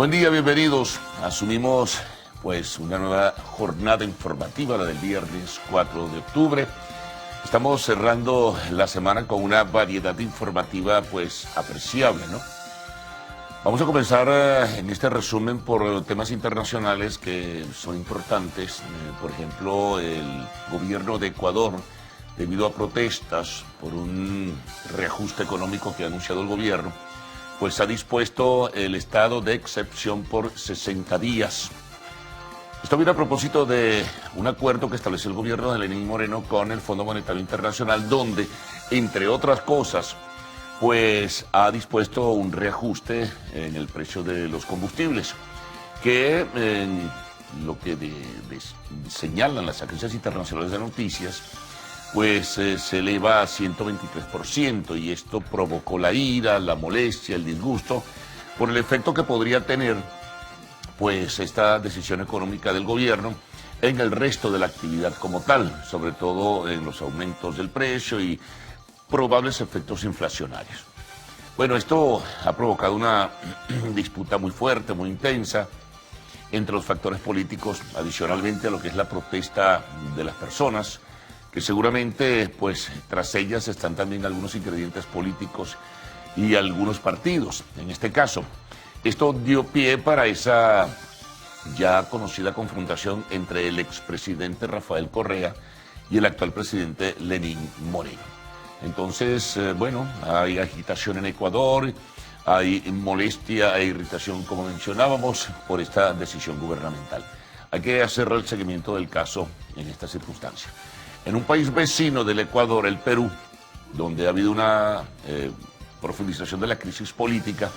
Buen día, bienvenidos. Asumimos pues una nueva jornada informativa, la del viernes 4 de octubre. Estamos cerrando la semana con una variedad informativa pues apreciable, ¿no? Vamos a comenzar en este resumen por temas internacionales que son importantes. Por ejemplo, el gobierno de Ecuador, debido a protestas por un reajuste económico que ha anunciado el gobierno, pues ha dispuesto el estado de excepción por 60 días. Esto viene a propósito de un acuerdo que estableció el gobierno de Lenín Moreno con el Fondo Monetario Internacional, donde, entre otras cosas, pues ha dispuesto un reajuste en el precio de los combustibles, que en lo que señalan las agencias internacionales de noticias, pues se eleva a 123%, y esto provocó la ira, la molestia, el disgusto, por el efecto que podría tener pues esta decisión económica del gobierno en el resto de la actividad como tal, sobre todo en los aumentos del precio y probables efectos inflacionarios. Bueno, esto ha provocado una disputa muy fuerte, muy intensa entre los factores políticos, adicionalmente a lo que es la protesta de las personas, que seguramente, pues, tras ellas están también algunos ingredientes políticos y algunos partidos. En este caso, esto dio pie para esa ya conocida confrontación entre el expresidente Rafael Correa y el actual presidente Lenín Moreno. Entonces, bueno, hay agitación en Ecuador, hay molestia e irritación, como mencionábamos, por esta decisión gubernamental. Hay que hacer el seguimiento del caso en esta circunstancia. En un país vecino del Ecuador, el Perú, donde ha habido una profundización de la crisis política,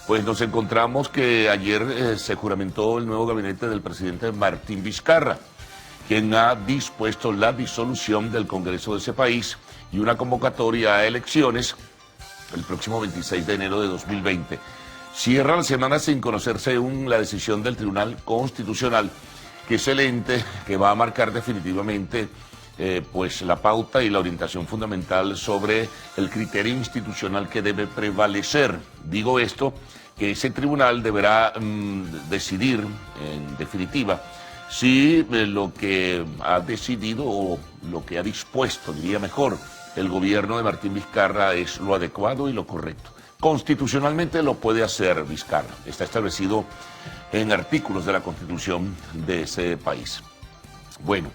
pues nos encontramos que ayer se juramentó el nuevo gabinete del presidente Martín Vizcarra, quien ha dispuesto la disolución del Congreso de ese país y una convocatoria a elecciones el próximo 26 de enero de 2020. Cierra la semana sin conocerse aún la decisión del Tribunal Constitucional, que es el ente que va a marcar definitivamente pues la pauta y la orientación fundamental sobre el criterio institucional que debe prevalecer. Digo esto, que ese tribunal deberá decidir en definitiva si lo que ha decidido o lo que ha dispuesto, diría mejor, el gobierno de Martín Vizcarra es lo adecuado y lo correcto. Constitucionalmente lo puede hacer Vizcarra, está establecido en artículos de la Constitución de ese país. Bueno,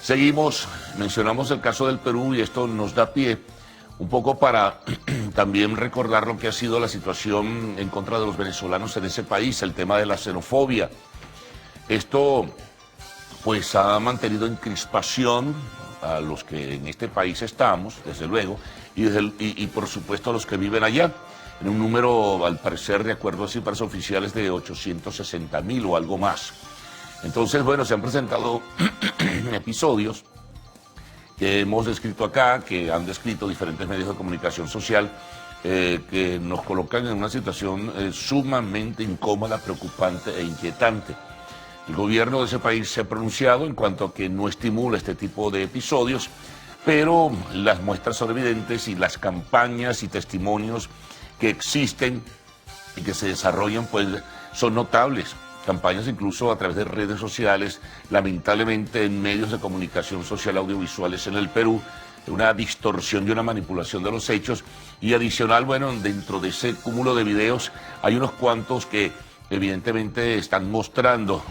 seguimos, mencionamos el caso del Perú y esto nos da pie un poco para también recordar lo que ha sido la situación en contra de los venezolanos en ese país, el tema de la xenofobia. Esto pues ha mantenido en crispación a los que en este país estamos, desde luego, y por supuesto a los que viven allá, en un número, al parecer, de acuerdo a cifras oficiales, de 860.000 o algo más. Entonces, bueno, se han presentado episodios que hemos descrito acá, que han descrito diferentes medios de comunicación social, que nos colocan en una situación sumamente incómoda, preocupante e inquietante. El gobierno de ese país se ha pronunciado en cuanto a que no estimula este tipo de episodios, pero las muestras son evidentes y las campañas y testimonios que existen y que se desarrollan pues son notables. Campañas incluso a través de redes sociales, lamentablemente en medios de comunicación social audiovisuales en el Perú, una distorsión y una manipulación de los hechos, y adicional, bueno, dentro de ese cúmulo de videos hay unos cuantos que evidentemente están mostrando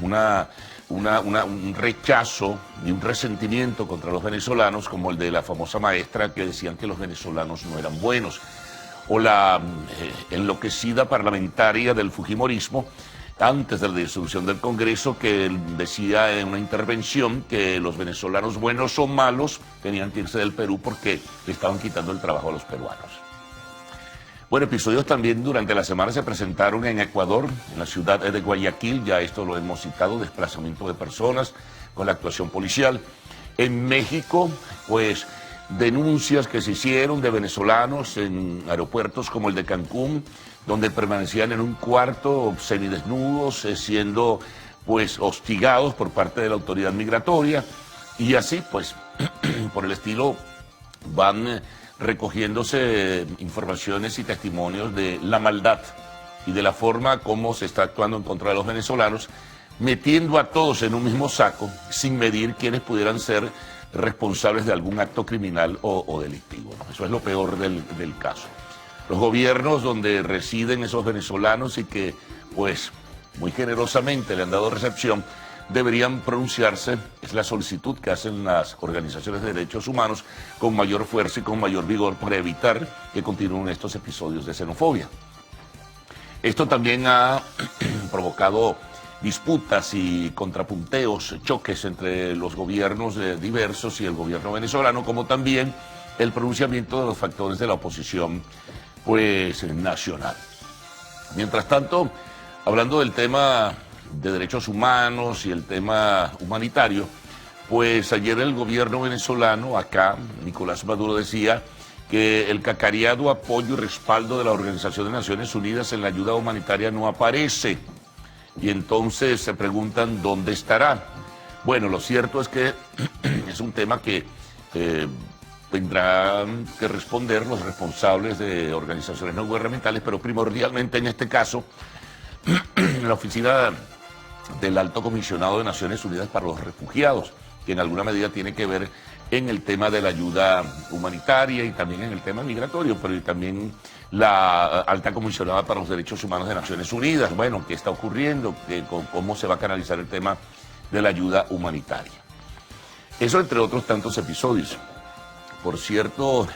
un rechazo y un resentimiento contra los venezolanos, como el de la famosa maestra que decían que los venezolanos no eran buenos, o la enloquecida parlamentaria del fujimorismo antes de la disolución del Congreso, que decía en una intervención que los venezolanos buenos o malos tenían que irse del Perú porque le estaban quitando el trabajo a los peruanos. Bueno, episodios también durante la semana se presentaron en Ecuador, en la ciudad de Guayaquil, ya esto lo hemos citado, desplazamiento de personas con la actuación policial. En México, pues denuncias que se hicieron de venezolanos en aeropuertos como el de Cancún, donde permanecían en un cuarto semidesnudos, siendo pues hostigados por parte de la autoridad migratoria, y así pues por el estilo van recogiéndose informaciones y testimonios de la maldad y de la forma como se está actuando en contra de los venezolanos, metiendo a todos en un mismo saco sin medir quiénes pudieran ser responsables de algún acto criminal o delictivo, ¿no? Eso es lo peor del caso. Los gobiernos donde residen esos venezolanos y que, pues, muy generosamente le han dado recepción, deberían pronunciarse, es la solicitud que hacen las organizaciones de derechos humanos, con mayor fuerza y con mayor vigor para evitar que continúen estos episodios de xenofobia. Esto también ha provocado disputas y contrapunteos, choques entre los gobiernos diversos y el gobierno venezolano, como también el pronunciamiento de los factores de la oposición, pues, nacional. Mientras tanto, hablando del tema de derechos humanos y el tema humanitario, pues ayer el gobierno venezolano, acá, Nicolás Maduro decía que el cacareado apoyo y respaldo de la Organización de Naciones Unidas en la ayuda humanitaria no aparece. Y entonces se preguntan dónde estará. Bueno, lo cierto es que es un tema que tendrán que responder los responsables de organizaciones no gubernamentales, pero primordialmente en este caso la oficina del Alto Comisionado de Naciones Unidas para los Refugiados, que en alguna medida tiene que ver en el tema de la ayuda humanitaria y también en el tema migratorio, pero también la Alta Comisionada para los Derechos Humanos de Naciones Unidas. Bueno, ¿qué está ocurriendo? ¿Cómo se va a canalizar el tema de la ayuda humanitaria? Eso entre otros tantos episodios. Por cierto,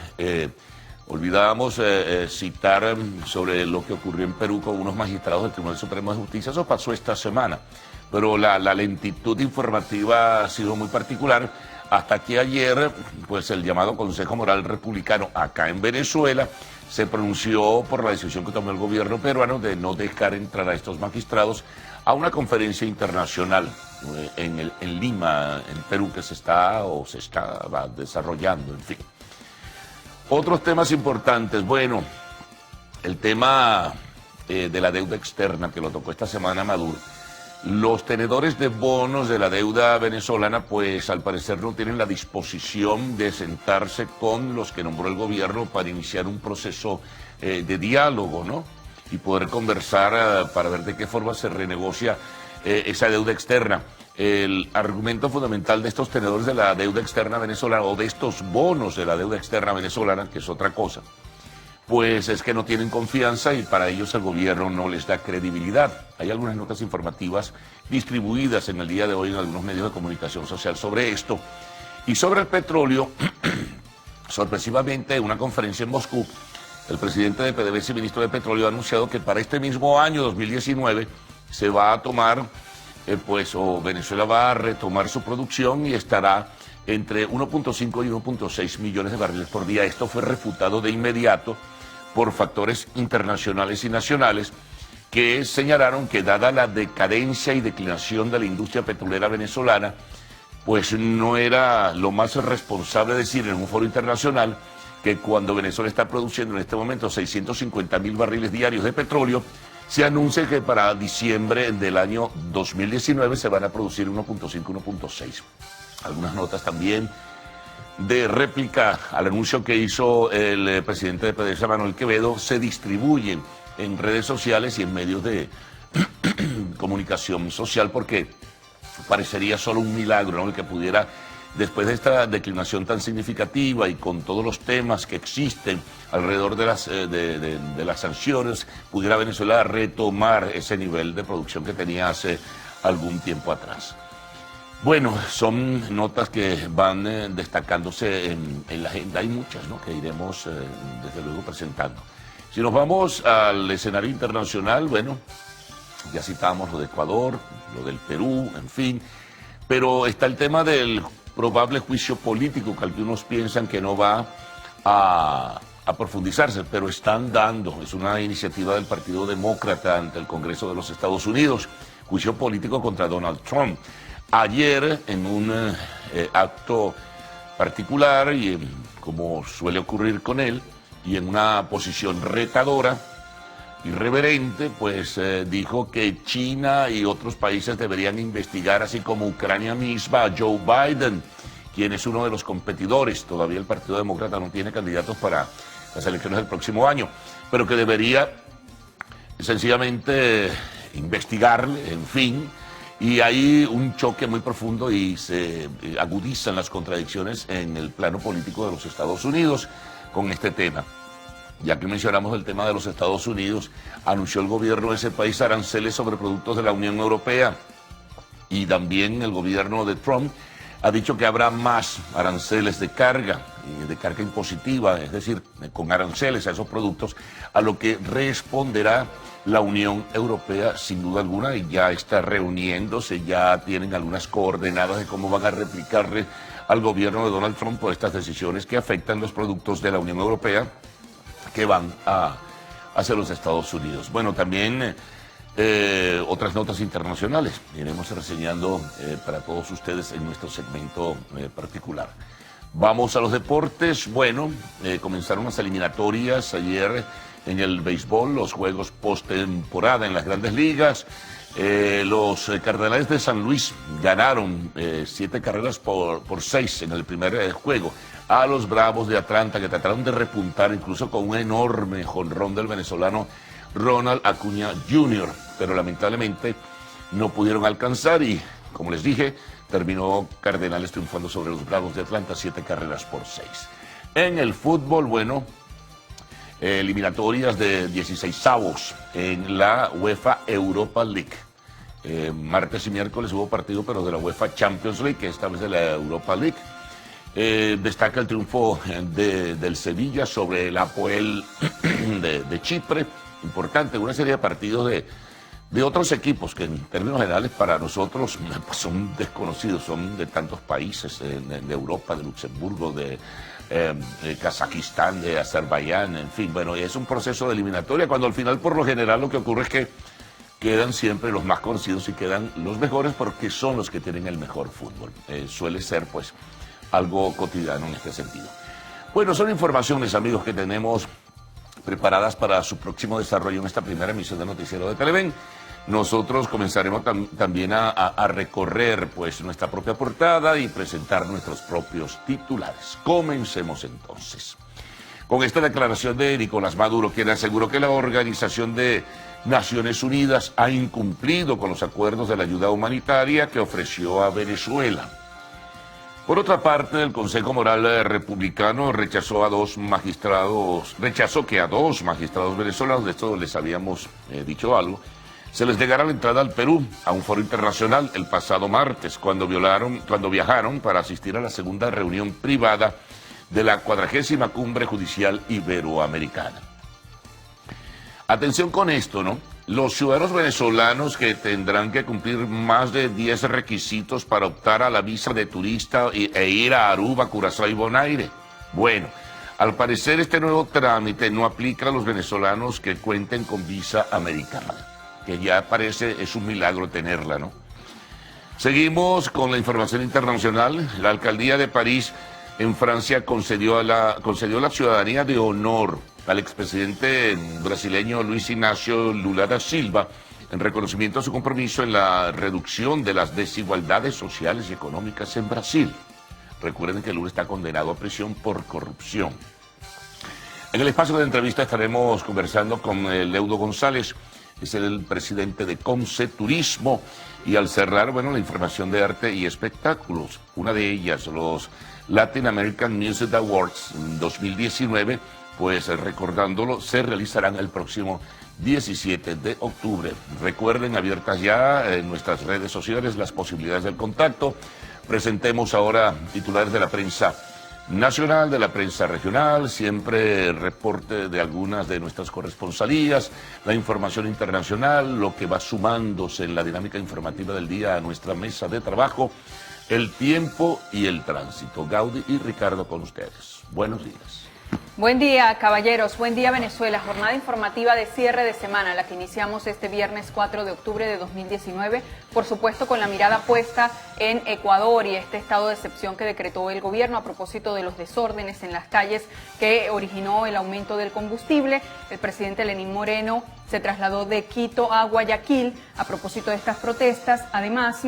olvidábamos citar sobre lo que ocurrió en Perú con unos magistrados del Tribunal Supremo de Justicia. Eso pasó esta semana, pero la lentitud informativa ha sido muy particular, hasta que ayer, pues, el llamado Consejo Moral Republicano acá en Venezuela se pronunció por la decisión que tomó el gobierno peruano de no dejar entrar a estos magistrados a una conferencia internacional en Lima, en Perú, que se estaba desarrollando, en fin. Otros temas importantes, bueno, el tema de la deuda externa, que lo tocó esta semana Maduro. Los tenedores de bonos de la deuda venezolana, pues al parecer no tienen la disposición de sentarse con los que nombró el gobierno para iniciar un proceso de diálogo, ¿no? Y poder conversar para ver de qué forma se renegocia esa deuda externa. El argumento fundamental de estos tenedores de la deuda externa venezolana, o de estos bonos de la deuda externa venezolana, que es otra cosa, pues es que no tienen confianza y para ellos el gobierno no les da credibilidad. Hay algunas notas informativas distribuidas en el día de hoy en algunos medios de comunicación social sobre esto. Y sobre el petróleo, sorpresivamente, en una conferencia en Moscú, el presidente de PDVSA y ministro de Petróleo ha anunciado que para este mismo año, 2019, se va a tomar, Venezuela va a retomar su producción y estará entre 1.5 y 1.6 millones de barriles por día. Esto fue refutado de inmediato por factores internacionales y nacionales que señalaron que, dada la decadencia y declinación de la industria petrolera venezolana, pues no era lo más responsable decir en un foro internacional que cuando Venezuela está produciendo en este momento 650.000 barriles diarios de petróleo, se anuncia que para diciembre del año 2019 se van a producir 1.5, 1.6. Algunas notas también de réplica al anuncio que hizo el presidente de PDVSA, Manuel Quevedo, se distribuyen en redes sociales y en medios de comunicación social, porque parecería solo un milagro, ¿no?, el que pudiera, después de esta declinación tan significativa y con todos los temas que existen alrededor de las sanciones, pudiera Venezuela retomar ese nivel de producción que tenía hace algún tiempo atrás. Bueno, son notas que van destacándose en la agenda. Hay muchas, ¿no?, que iremos desde luego presentando. Si nos vamos al escenario internacional, bueno, ya citábamos lo de Ecuador, lo del Perú, en fin, pero está el tema del probable juicio político, que algunos piensan que no va a profundizarse, pero están dando. Es una iniciativa del Partido Demócrata ante el Congreso de los Estados Unidos, juicio político contra Donald Trump. Ayer, en un acto particular, y como suele ocurrir con él, y en una posición retadora, irreverente, pues dijo que China y otros países deberían investigar, así como Ucrania misma, a Joe Biden, quien es uno de los competidores. Todavía el Partido Demócrata no tiene candidatos para las elecciones del próximo año, pero que debería sencillamente investigar, en fin, y hay un choque muy profundo y se agudizan las contradicciones en el plano político de los Estados Unidos con este tema. Ya que mencionamos el tema de los Estados Unidos, anunció el gobierno de ese país aranceles sobre productos de la Unión Europea, y también el gobierno de Trump ha dicho que habrá más aranceles de carga impositiva, es decir, con aranceles a esos productos, a lo que responderá la Unión Europea sin duda alguna, y ya está reuniéndose, ya tienen algunas coordenadas de cómo van a replicarle al gobierno de Donald Trump por estas decisiones que afectan los productos de la Unión Europea que van hacia los Estados Unidos. Bueno, también otras notas internacionales iremos reseñando para todos ustedes en nuestro segmento particular. Vamos a los deportes. Bueno, comenzaron las eliminatorias ayer en el béisbol, los juegos postemporada en las grandes ligas. Los Cardenales de San Luis ganaron 7 carreras por 6 en el primer juego a los Bravos de Atlanta, que trataron de repuntar incluso con un enorme jonrón del venezolano Ronald Acuña Jr., pero lamentablemente no pudieron alcanzar y, como les dije, terminó Cardenales triunfando sobre los Bravos de Atlanta 7 carreras por 6. En el fútbol, bueno, eliminatorias de 16avos en la UEFA Europa League. Martes y miércoles hubo partido, pero de la UEFA Champions League, que esta vez de la Europa League. Destaca el triunfo del Sevilla sobre el Apoel de Chipre. Importante, una serie de partidos de otros equipos que en términos generales para nosotros pues, son desconocidos, son de tantos países, de Europa, de Luxemburgo, de Kazajistán, de Azerbaiyán, en fin. Bueno, es un proceso de eliminatoria cuando al final por lo general lo que ocurre es que quedan siempre los más conocidos y quedan los mejores porque son los que tienen el mejor fútbol. Suele ser pues algo cotidiano en este sentido. Bueno, son informaciones, amigos, que tenemos preparadas para su próximo desarrollo en esta primera emisión de Noticiero de Televen. Nosotros comenzaremos también a recorrer pues nuestra propia portada y presentar nuestros propios titulares. Comencemos entonces con esta declaración de Nicolás Maduro, quien aseguró que la Organización de Naciones Unidas ha incumplido con los acuerdos de la ayuda humanitaria que ofreció a Venezuela. Por otra parte, el Consejo Moral Republicano rechazó que a dos magistrados venezolanos, de esto les habíamos dicho algo, se les negara la entrada al Perú a un foro internacional el pasado martes, cuando viajaron para asistir a la segunda reunión privada de la 40ª Cumbre Judicial Iberoamericana. Atención con esto, ¿no? Los ciudadanos venezolanos que tendrán que cumplir más de 10 requisitos para optar a la visa de turista e ir a Aruba, Curazao y Bonaire. Bueno, al parecer este nuevo trámite no aplica a los venezolanos que cuenten con visa americana, que ya parece es un milagro tenerla, ¿no? Seguimos con la información internacional. La alcaldía de París, en Francia, concedió la ciudadanía de honor al expresidente brasileño Luis Ignacio Lula da Silva en reconocimiento a su compromiso en la reducción de las desigualdades sociales y económicas en Brasil. Recuerden que Lula está condenado a prisión por corrupción. En el espacio de entrevista estaremos conversando con Leudo González, es el presidente de Conce Turismo, y al cerrar, bueno, la información de arte y espectáculos, una de ellas, los Latin American Music Awards 2019, pues recordándolo, se realizarán el próximo 17 de octubre. Recuerden, abiertas ya en nuestras redes sociales las posibilidades del contacto. Presentemos ahora titulares de la prensa nacional, de la prensa regional, siempre reporte de algunas de nuestras corresponsalías, la información internacional, lo que va sumándose en la dinámica informativa del día a nuestra mesa de trabajo, el tiempo y el tránsito. Gaudi y Ricardo con ustedes. Buenos días. Buen día, caballeros. Buen día, Venezuela. Jornada informativa de cierre de semana, la que iniciamos este viernes 4 de octubre de 2019, por supuesto con la mirada puesta en Ecuador y este estado de excepción que decretó el gobierno a propósito de los desórdenes en las calles que originó el aumento del combustible. El presidente Lenín Moreno se trasladó de Quito a Guayaquil a propósito de estas protestas. Además,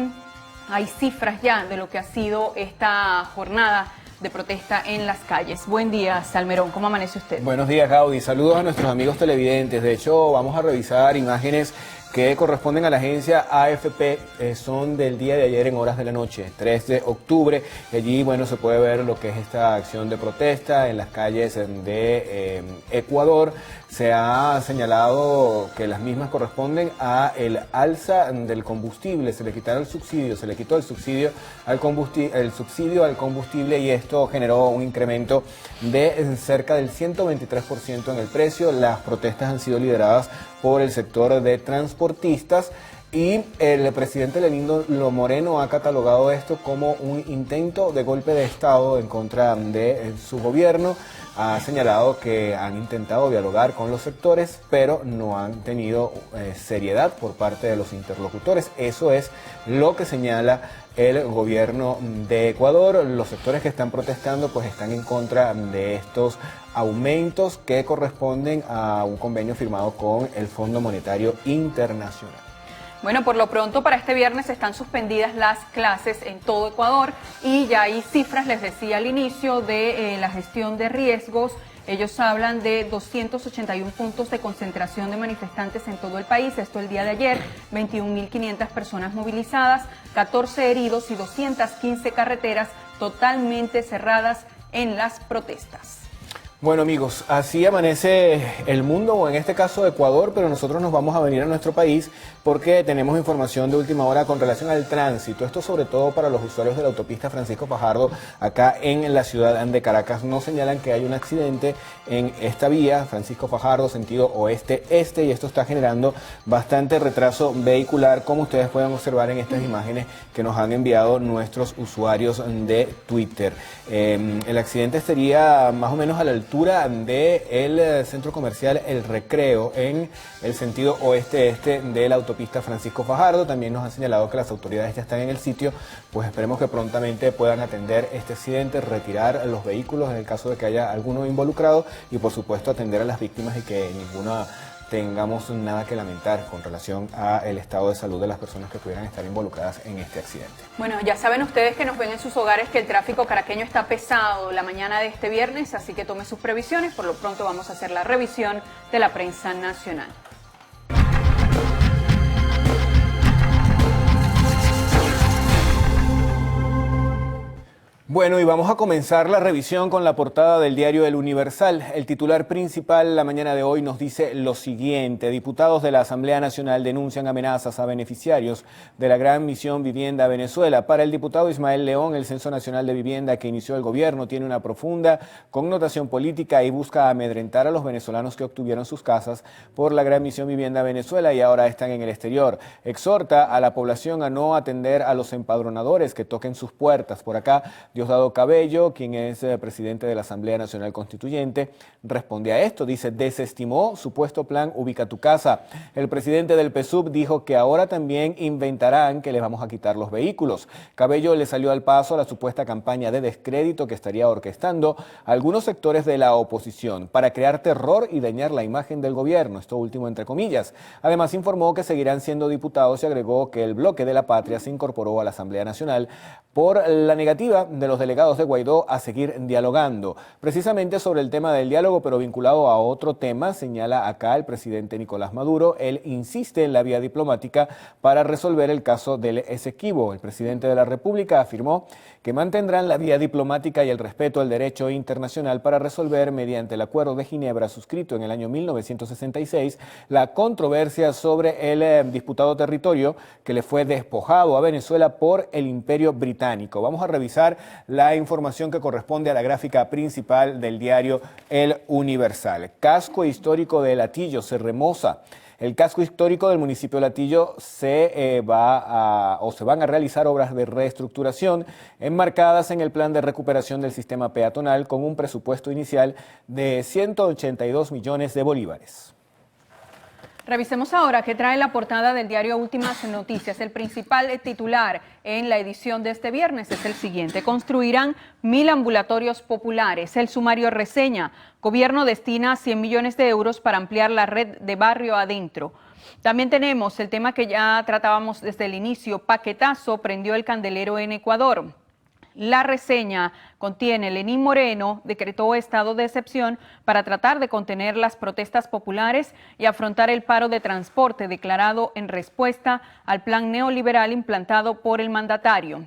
hay cifras ya de lo que ha sido esta jornada de protesta en las calles. Buen día, Salmerón, ¿cómo amanece usted? Buenos días, Gaudi. Saludos a nuestros amigos televidentes. De hecho, vamos a revisar imágenes que corresponden a la agencia AFP, son del día de ayer en horas de la noche, 3 de octubre. Y allí, bueno, se puede ver lo que es esta acción de protesta en las calles de Ecuador. Se ha señalado que las mismas corresponden a el alza del combustible. Se le quitó el subsidio al combustible y esto generó un incremento de cerca del 123% en el precio. Las protestas han sido lideradas por el sector de transportistas y el presidente Lenín Moreno ha catalogado esto como un intento de golpe de Estado en contra de su gobierno. Ha señalado que han intentado dialogar con los sectores, pero no han tenido seriedad por parte de los interlocutores. Eso es lo que señala el gobierno de Ecuador. Los sectores que están protestando pues están en contra de estos aumentos que corresponden a un convenio firmado con el Fondo Monetario Internacional. Bueno, por lo pronto para este viernes están suspendidas las clases en todo Ecuador y ya hay cifras, les decía al inicio, de la gestión de riesgos. Ellos hablan de 281 puntos de concentración de manifestantes en todo el país, esto el día de ayer, 21.500 personas movilizadas, 14 heridos y 215 carreteras totalmente cerradas en las protestas. Bueno amigos, así amanece el mundo, o en este caso Ecuador, pero nosotros nos vamos a venir a nuestro país porque tenemos información de última hora con relación al tránsito. Esto sobre todo para los usuarios de la autopista Francisco Fajardo acá en la ciudad de Caracas. Nos señalan que hay un accidente en esta vía, Francisco Fajardo, sentido oeste-este, y esto está generando bastante retraso vehicular, como ustedes pueden observar en estas imágenes que nos han enviado nuestros usuarios de Twitter. El accidente sería más o menos a la altura del centro comercial El Recreo en el sentido oeste-este de la autopista Francisco Fajardo. También nos han señalado que las autoridades ya están en el sitio, pues esperemos que prontamente puedan atender este accidente, retirar los vehículos en el caso de que haya alguno involucrado y por supuesto atender a las víctimas y que ninguna tengamos nada que lamentar con relación al estado de salud de las personas que pudieran estar involucradas en este accidente. Bueno, ya saben ustedes que nos ven en sus hogares que el tráfico caraqueño está pesado la mañana de este viernes, así que tome sus previsiones. Por lo pronto vamos a hacer la revisión de la prensa nacional. Bueno, y vamos a comenzar la revisión con la portada del diario El Universal. El titular principal la mañana de hoy nos dice lo siguiente: diputados de la Asamblea Nacional denuncian amenazas a beneficiarios de la Gran Misión Vivienda Venezuela. Para el diputado Ismael León, el Censo Nacional de Vivienda que inició el gobierno tiene una profunda connotación política y busca amedrentar a los venezolanos que obtuvieron sus casas por la Gran Misión Vivienda Venezuela y ahora están en el exterior. Exhorta a la población a no atender a los empadronadores que toquen sus puertas. Por acá, Diosdado Cabello, quien es presidente de la Asamblea Nacional Constituyente, responde a esto. Dice, desestimó supuesto plan Ubica tu Casa. El presidente del PSUV dijo que ahora también inventarán que les vamos a quitar los vehículos. Cabello le salió al paso a la supuesta campaña de descrédito que estaría orquestando algunos sectores de la oposición para crear terror y dañar la imagen del gobierno, esto último entre comillas. Además informó que seguirán siendo diputados y agregó que el bloque de la patria se incorporó a la Asamblea Nacional por la negativa de los delegados de Guaidó a seguir dialogando. Precisamente sobre el tema del diálogo, pero vinculado a otro tema, señala acá el presidente Nicolás Maduro. Él insiste en la vía diplomática para resolver el caso del Esequibo. El presidente de la República afirmó que mantendrán la vía diplomática y el respeto al derecho internacional para resolver, mediante el Acuerdo de Ginebra suscrito en el año 1966, la controversia sobre el disputado territorio que le fue despojado a Venezuela por el Imperio Británico. Vamos a revisar la información que corresponde a la gráfica principal del diario El Universal. Casco histórico de Latillo se remoza. El casco histórico del municipio de Latillo se van a realizar obras de reestructuración enmarcadas en el plan de recuperación del sistema peatonal con un presupuesto inicial de 182 millones de bolívares. Revisemos ahora qué trae la portada del diario Últimas Noticias. El principal titular en la edición de este viernes es el siguiente: construirán 1.000 ambulatorios populares. El sumario reseña: gobierno destina 100 millones de euros para ampliar la red de barrio adentro. También tenemos el tema que ya tratábamos desde el inicio: paquetazo prendió el candelero en Ecuador. La reseña contiene: Lenín Moreno decretó estado de excepción para tratar de contener las protestas populares y afrontar el paro de transporte declarado en respuesta al plan neoliberal implantado por el mandatario.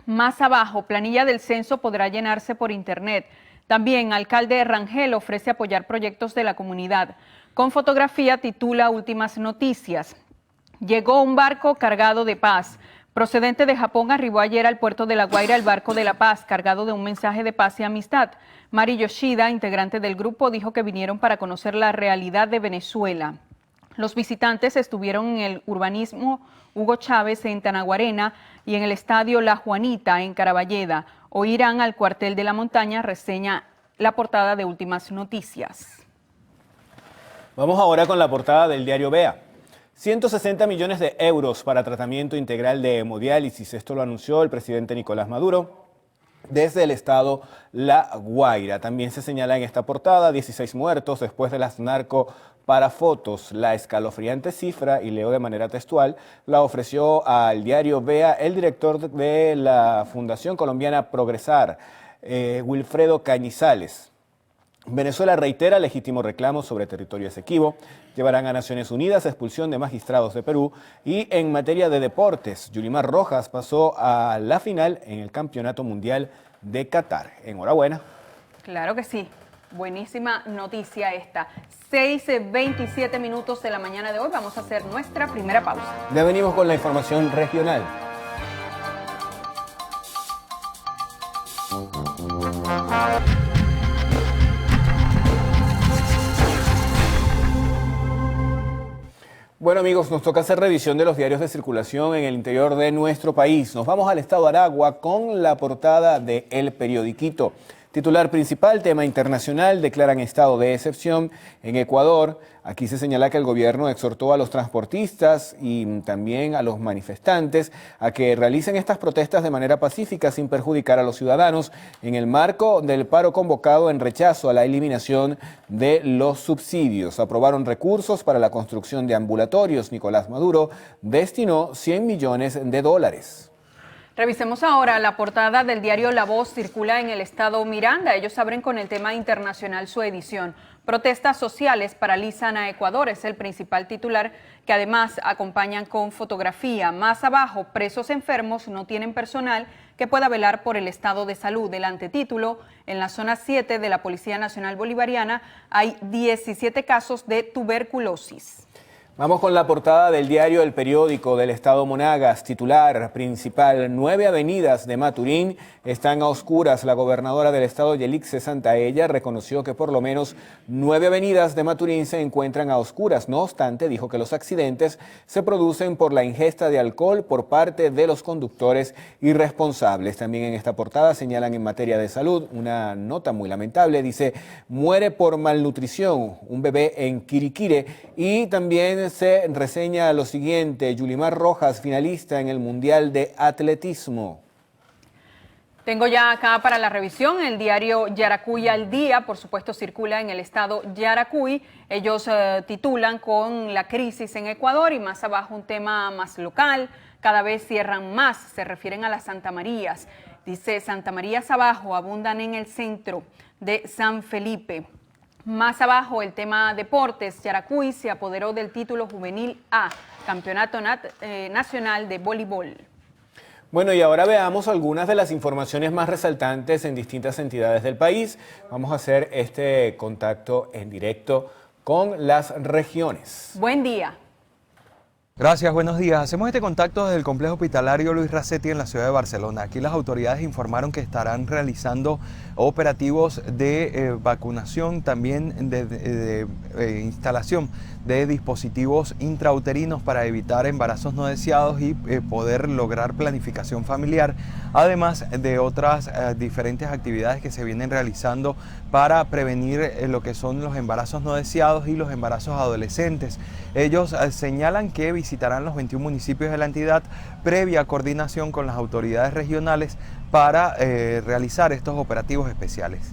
Más abajo, planilla del censo podrá llenarse por internet. También, alcalde Rangel ofrece apoyar proyectos de la comunidad. Con fotografía titula Últimas noticias. Llegó un barco cargado de paz. Procedente de Japón, arribó ayer al puerto de La Guaira el barco de la paz, cargado de un mensaje de paz y amistad. Mari Yoshida, integrante del grupo, dijo que vinieron para conocer la realidad de Venezuela. Los visitantes estuvieron en el urbanismo Hugo Chávez en Tanaguarena y en el estadio La Juanita en Caraballeda. Hoy irán al cuartel de la montaña, reseña la portada de Últimas Noticias. Vamos ahora con la portada del diario Vea. 160 millones de euros para tratamiento integral de hemodiálisis. Esto lo anunció el presidente Nicolás Maduro desde el estado La Guaira. También se señala en esta portada 16 muertos después de las narcoparafotos. La escalofriante cifra, y leo de manera textual, la ofreció al diario Vea el director de la Fundación Colombiana Progresar, Wilfredo Cañizales. Venezuela reitera legítimo reclamo sobre territorio Esequibo. Llevarán a Naciones Unidas expulsión de magistrados de Perú. Y en materia de deportes, Yulimar Rojas pasó a la final en el Campeonato Mundial de Qatar. Enhorabuena. Claro que sí. Buenísima noticia esta. 6:27 minutos de la mañana de hoy. Vamos a hacer nuestra primera pausa. Ya venimos con la información regional. Bueno amigos, nos toca hacer revisión de los diarios de circulación en el interior de nuestro país. Nos vamos al estado Aragua con la portada de El Periodiquito. Titular principal, tema internacional, declaran estado de excepción en Ecuador. Aquí se señala que el gobierno exhortó a los transportistas y también a los manifestantes a que realicen estas protestas de manera pacífica sin perjudicar a los ciudadanos en el marco del paro convocado en rechazo a la eliminación de los subsidios. Aprobaron recursos para la construcción de ambulatorios. Nicolás Maduro destinó 100 millones de dólares. Revisemos ahora la portada del diario La Voz. Circula en el estado Miranda. Ellos abren con el tema internacional su edición. Protestas sociales paralizan a Ecuador, es el principal titular, que además acompañan con fotografía. Más abajo, presos enfermos no tienen personal que pueda velar por el estado de salud. El antetítulo, en la zona 7 de la Policía Nacional Bolivariana hay 17 casos de tuberculosis. Vamos con la portada del diario El Periódico del estado Monagas. Titular principal, 9 avenidas de Maturín están a oscuras. La gobernadora del estado, Yelixe Santaella, reconoció que por lo menos 9 avenidas de Maturín se encuentran a oscuras. No obstante, dijo que los accidentes se producen por la ingesta de alcohol por parte de los conductores irresponsables. También en esta portada señalan en materia de salud una nota muy lamentable. Dice, muere por malnutrición un bebé en Quiriquire. Y también se reseña lo siguiente, Yulimar Rojas, finalista en el Mundial de Atletismo. Tengo ya acá para la revisión el diario Yaracuy al Día, por supuesto circula en el estado Yaracuy. Ellos titulan con la crisis en Ecuador y más abajo un tema más local, cada vez cierran más, se refieren a las Santa Marías. Dice, Santa Marías abajo abundan en el centro de San Felipe. Más abajo el tema deportes, Yaracuy se apoderó del título juvenil A, Campeonato Nacional de Voleibol. Bueno, y ahora veamos algunas de las informaciones más resaltantes en distintas entidades del país. Vamos a hacer este contacto en directo con las regiones. Buen día. Gracias, buenos días. Hacemos este contacto desde el complejo hospitalario Luis Racetti en la ciudad de Barcelona. Aquí las autoridades informaron que estarán realizando operativos de vacunación, también de instalación de dispositivos intrauterinos para evitar embarazos no deseados y poder lograr planificación familiar, además de otras diferentes actividades que se vienen realizando para prevenir lo que son los embarazos no deseados y los embarazos adolescentes. Ellos señalan que visitarán los 21 municipios de la entidad previa coordinación con las autoridades regionales para realizar estos operativos especiales.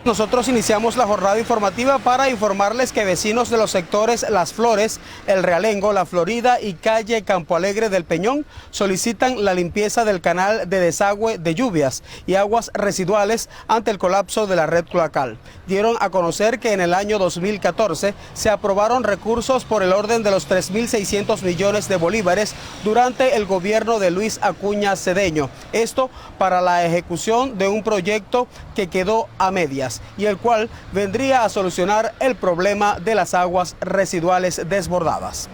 Nosotros iniciamos la jornada informativa para informarles que vecinos de los sectores Las Flores, El Realengo, La Florida y calle Campo Alegre del Peñón solicitan la limpieza del canal de desagüe de lluvias y aguas residuales ante el colapso de la red cloacal. Dieron a conocer que en el año 2014 se aprobaron recursos por el orden de los 3.600 millones de bolívares durante el gobierno de Luis Acuña Cedeño. Esto para la ejecución de un proyecto que quedó a medias y el cual vendría a solucionar el problema de las aguas residuales desbordadas.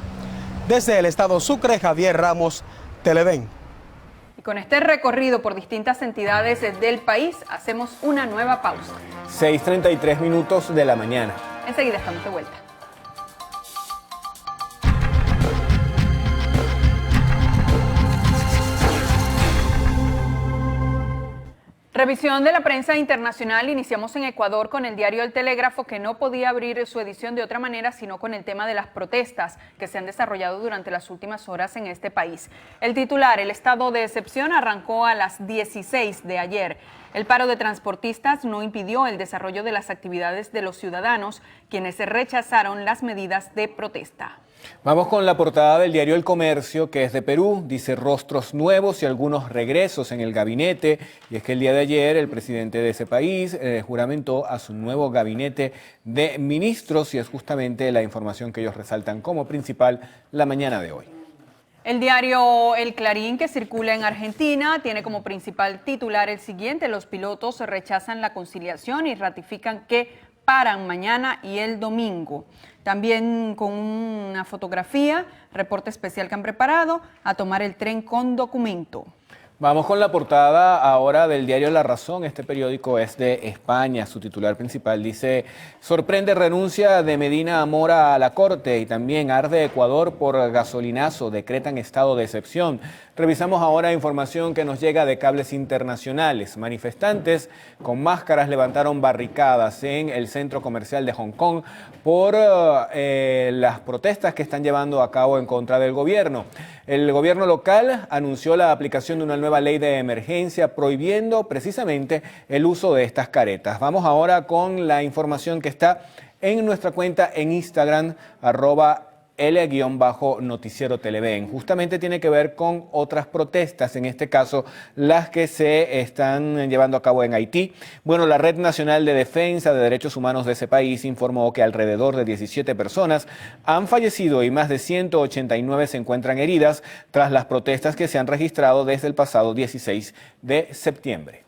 Desde el estado Sucre, Javier Ramos, Televen. Y con este recorrido por distintas entidades del país, hacemos una nueva pausa. 6:33 minutos de la mañana. Enseguida estamos de vuelta. Revisión de la prensa internacional. Iniciamos en Ecuador con el diario El Telégrafo, que no podía abrir su edición de otra manera sino con el tema de las protestas que se han desarrollado durante las últimas horas en este país. El titular: el estado de excepción arrancó a las 16 de ayer. El paro de transportistas no impidió el desarrollo de las actividades de los ciudadanos, quienes rechazaron las medidas de protesta. Vamos con la portada del diario El Comercio, que es de Perú. Dice: rostros nuevos y algunos regresos en el gabinete. Y es que el día de ayer el presidente de ese país juramentó a su nuevo gabinete de ministros, y es justamente la información que ellos resaltan como principal la mañana de hoy. El diario El Clarín, que circula en Argentina, tiene como principal titular el siguiente: los pilotos rechazan la conciliación y ratifican que paran mañana y el domingo. También con una fotografía, reporte especial que han preparado: a tomar el tren con documento. Vamos con la portada ahora del diario La Razón. Este periódico es de España. Su titular principal dice: sorprende renuncia de Medina Mora a la Corte. Y también arde Ecuador por gasolinazo, decretan estado de excepción. Revisamos ahora información que nos llega de cables internacionales. Manifestantes con máscaras levantaron barricadas en el centro comercial de Hong Kong por las protestas que están llevando a cabo en contra del gobierno. El gobierno local anunció la aplicación de una nueva ley de emergencia prohibiendo precisamente el uso de estas caretas. Vamos ahora con la información que está en nuestra cuenta en Instagram, @L_Noticiero Televen. Justamente tiene que ver con otras protestas, en este caso las que se están llevando a cabo en Haití. Bueno, la Red Nacional de Defensa de Derechos Humanos de ese país informó que alrededor de 17 personas han fallecido y más de 189 se encuentran heridas tras las protestas que se han registrado desde el pasado 16 de septiembre.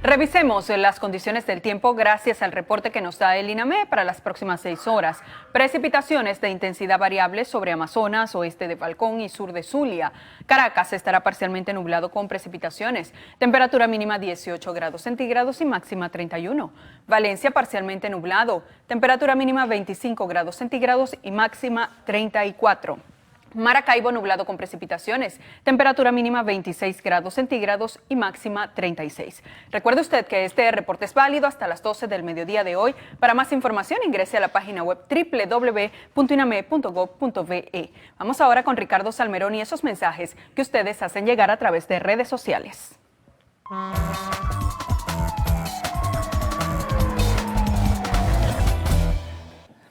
Revisemos las condiciones del tiempo gracias al reporte que nos da el INAME para las próximas 6 horas. Precipitaciones de intensidad variable sobre Amazonas, oeste de Falcón y sur de Zulia. Caracas estará parcialmente nublado con precipitaciones. Temperatura mínima 18 grados centígrados y máxima 31. Valencia parcialmente nublado. Temperatura mínima 25 grados centígrados y máxima 34. Maracaibo nublado con precipitaciones, temperatura mínima 26 grados centígrados y máxima 36. Recuerde usted que este reporte es válido hasta las 12 del mediodía de hoy. Para más información ingrese a la página web www.iname.gov.ve. Vamos ahora con Ricardo Salmerón y esos mensajes que ustedes hacen llegar a través de redes sociales.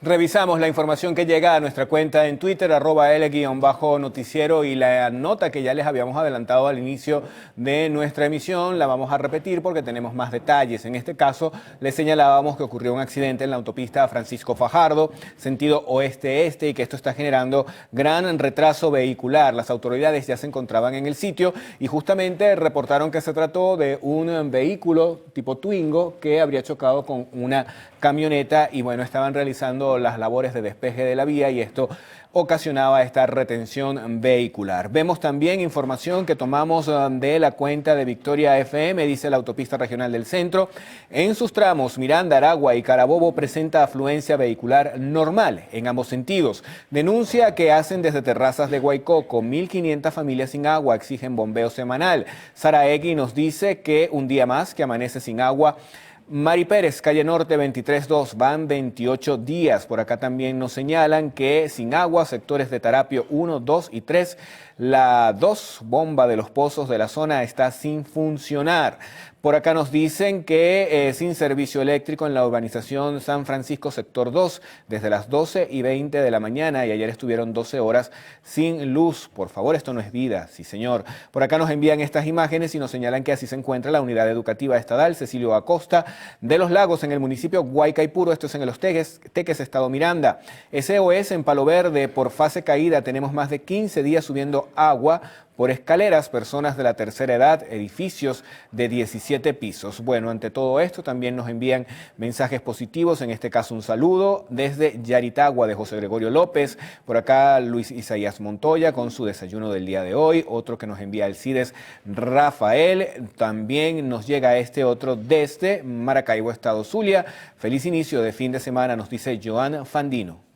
Revisamos la información que llega a nuestra cuenta en Twitter, @L_Noticiero, y la nota que ya les habíamos adelantado al inicio de nuestra emisión la vamos a repetir porque tenemos más detalles. En este caso, les señalábamos que ocurrió un accidente en la autopista Francisco Fajardo, sentido oeste-este, y que esto está generando gran retraso vehicular. Las autoridades ya se encontraban en el sitio y justamente reportaron que se trató de un vehículo tipo Twingo que habría chocado con una camioneta y bueno, estaban realizando las labores de despeje de la vía y esto ocasionaba esta retención vehicular. Vemos también información que tomamos de la cuenta de Victoria FM, dice la autopista regional del centro. En sus tramos Miranda, Aragua y Carabobo presenta afluencia vehicular normal en ambos sentidos. Denuncia que hacen desde Terrazas de Guaycoco, 1.500 familias sin agua, exigen bombeo semanal. Sara Egui nos dice que un día más que amanece sin agua Mari Pérez, calle Norte 23-2, van 28 días. Por acá también nos señalan que sin agua, sectores de Tarapio 1, 2 y 3, la 2 bomba de los pozos de la zona está sin funcionar. Por acá nos dicen que sin servicio eléctrico en la urbanización San Francisco, sector 2, desde las 12:20 de la mañana, y ayer estuvieron 12 horas sin luz. Por favor, esto no es vida, sí señor. Por acá nos envían estas imágenes y nos señalan que así se encuentra la unidad educativa estatal Cecilio Acosta de Los Lagos en el municipio Guaycaipuro, esto es en Los Teques, estado Miranda. SOS en Palo Verde por fase caída, tenemos más de 15 días subiendo agua por escaleras, personas de la tercera edad, edificios de 17 pisos. Bueno, ante todo esto también nos envían mensajes positivos, en este caso un saludo desde Yaritagua de José Gregorio López, por acá Luis Isaías Montoya con su desayuno del día de hoy, otro que nos envía Alcides Rafael, también nos llega este otro desde Maracaibo, estado Zulia. Feliz inicio de fin de semana, nos dice Joan Fandino.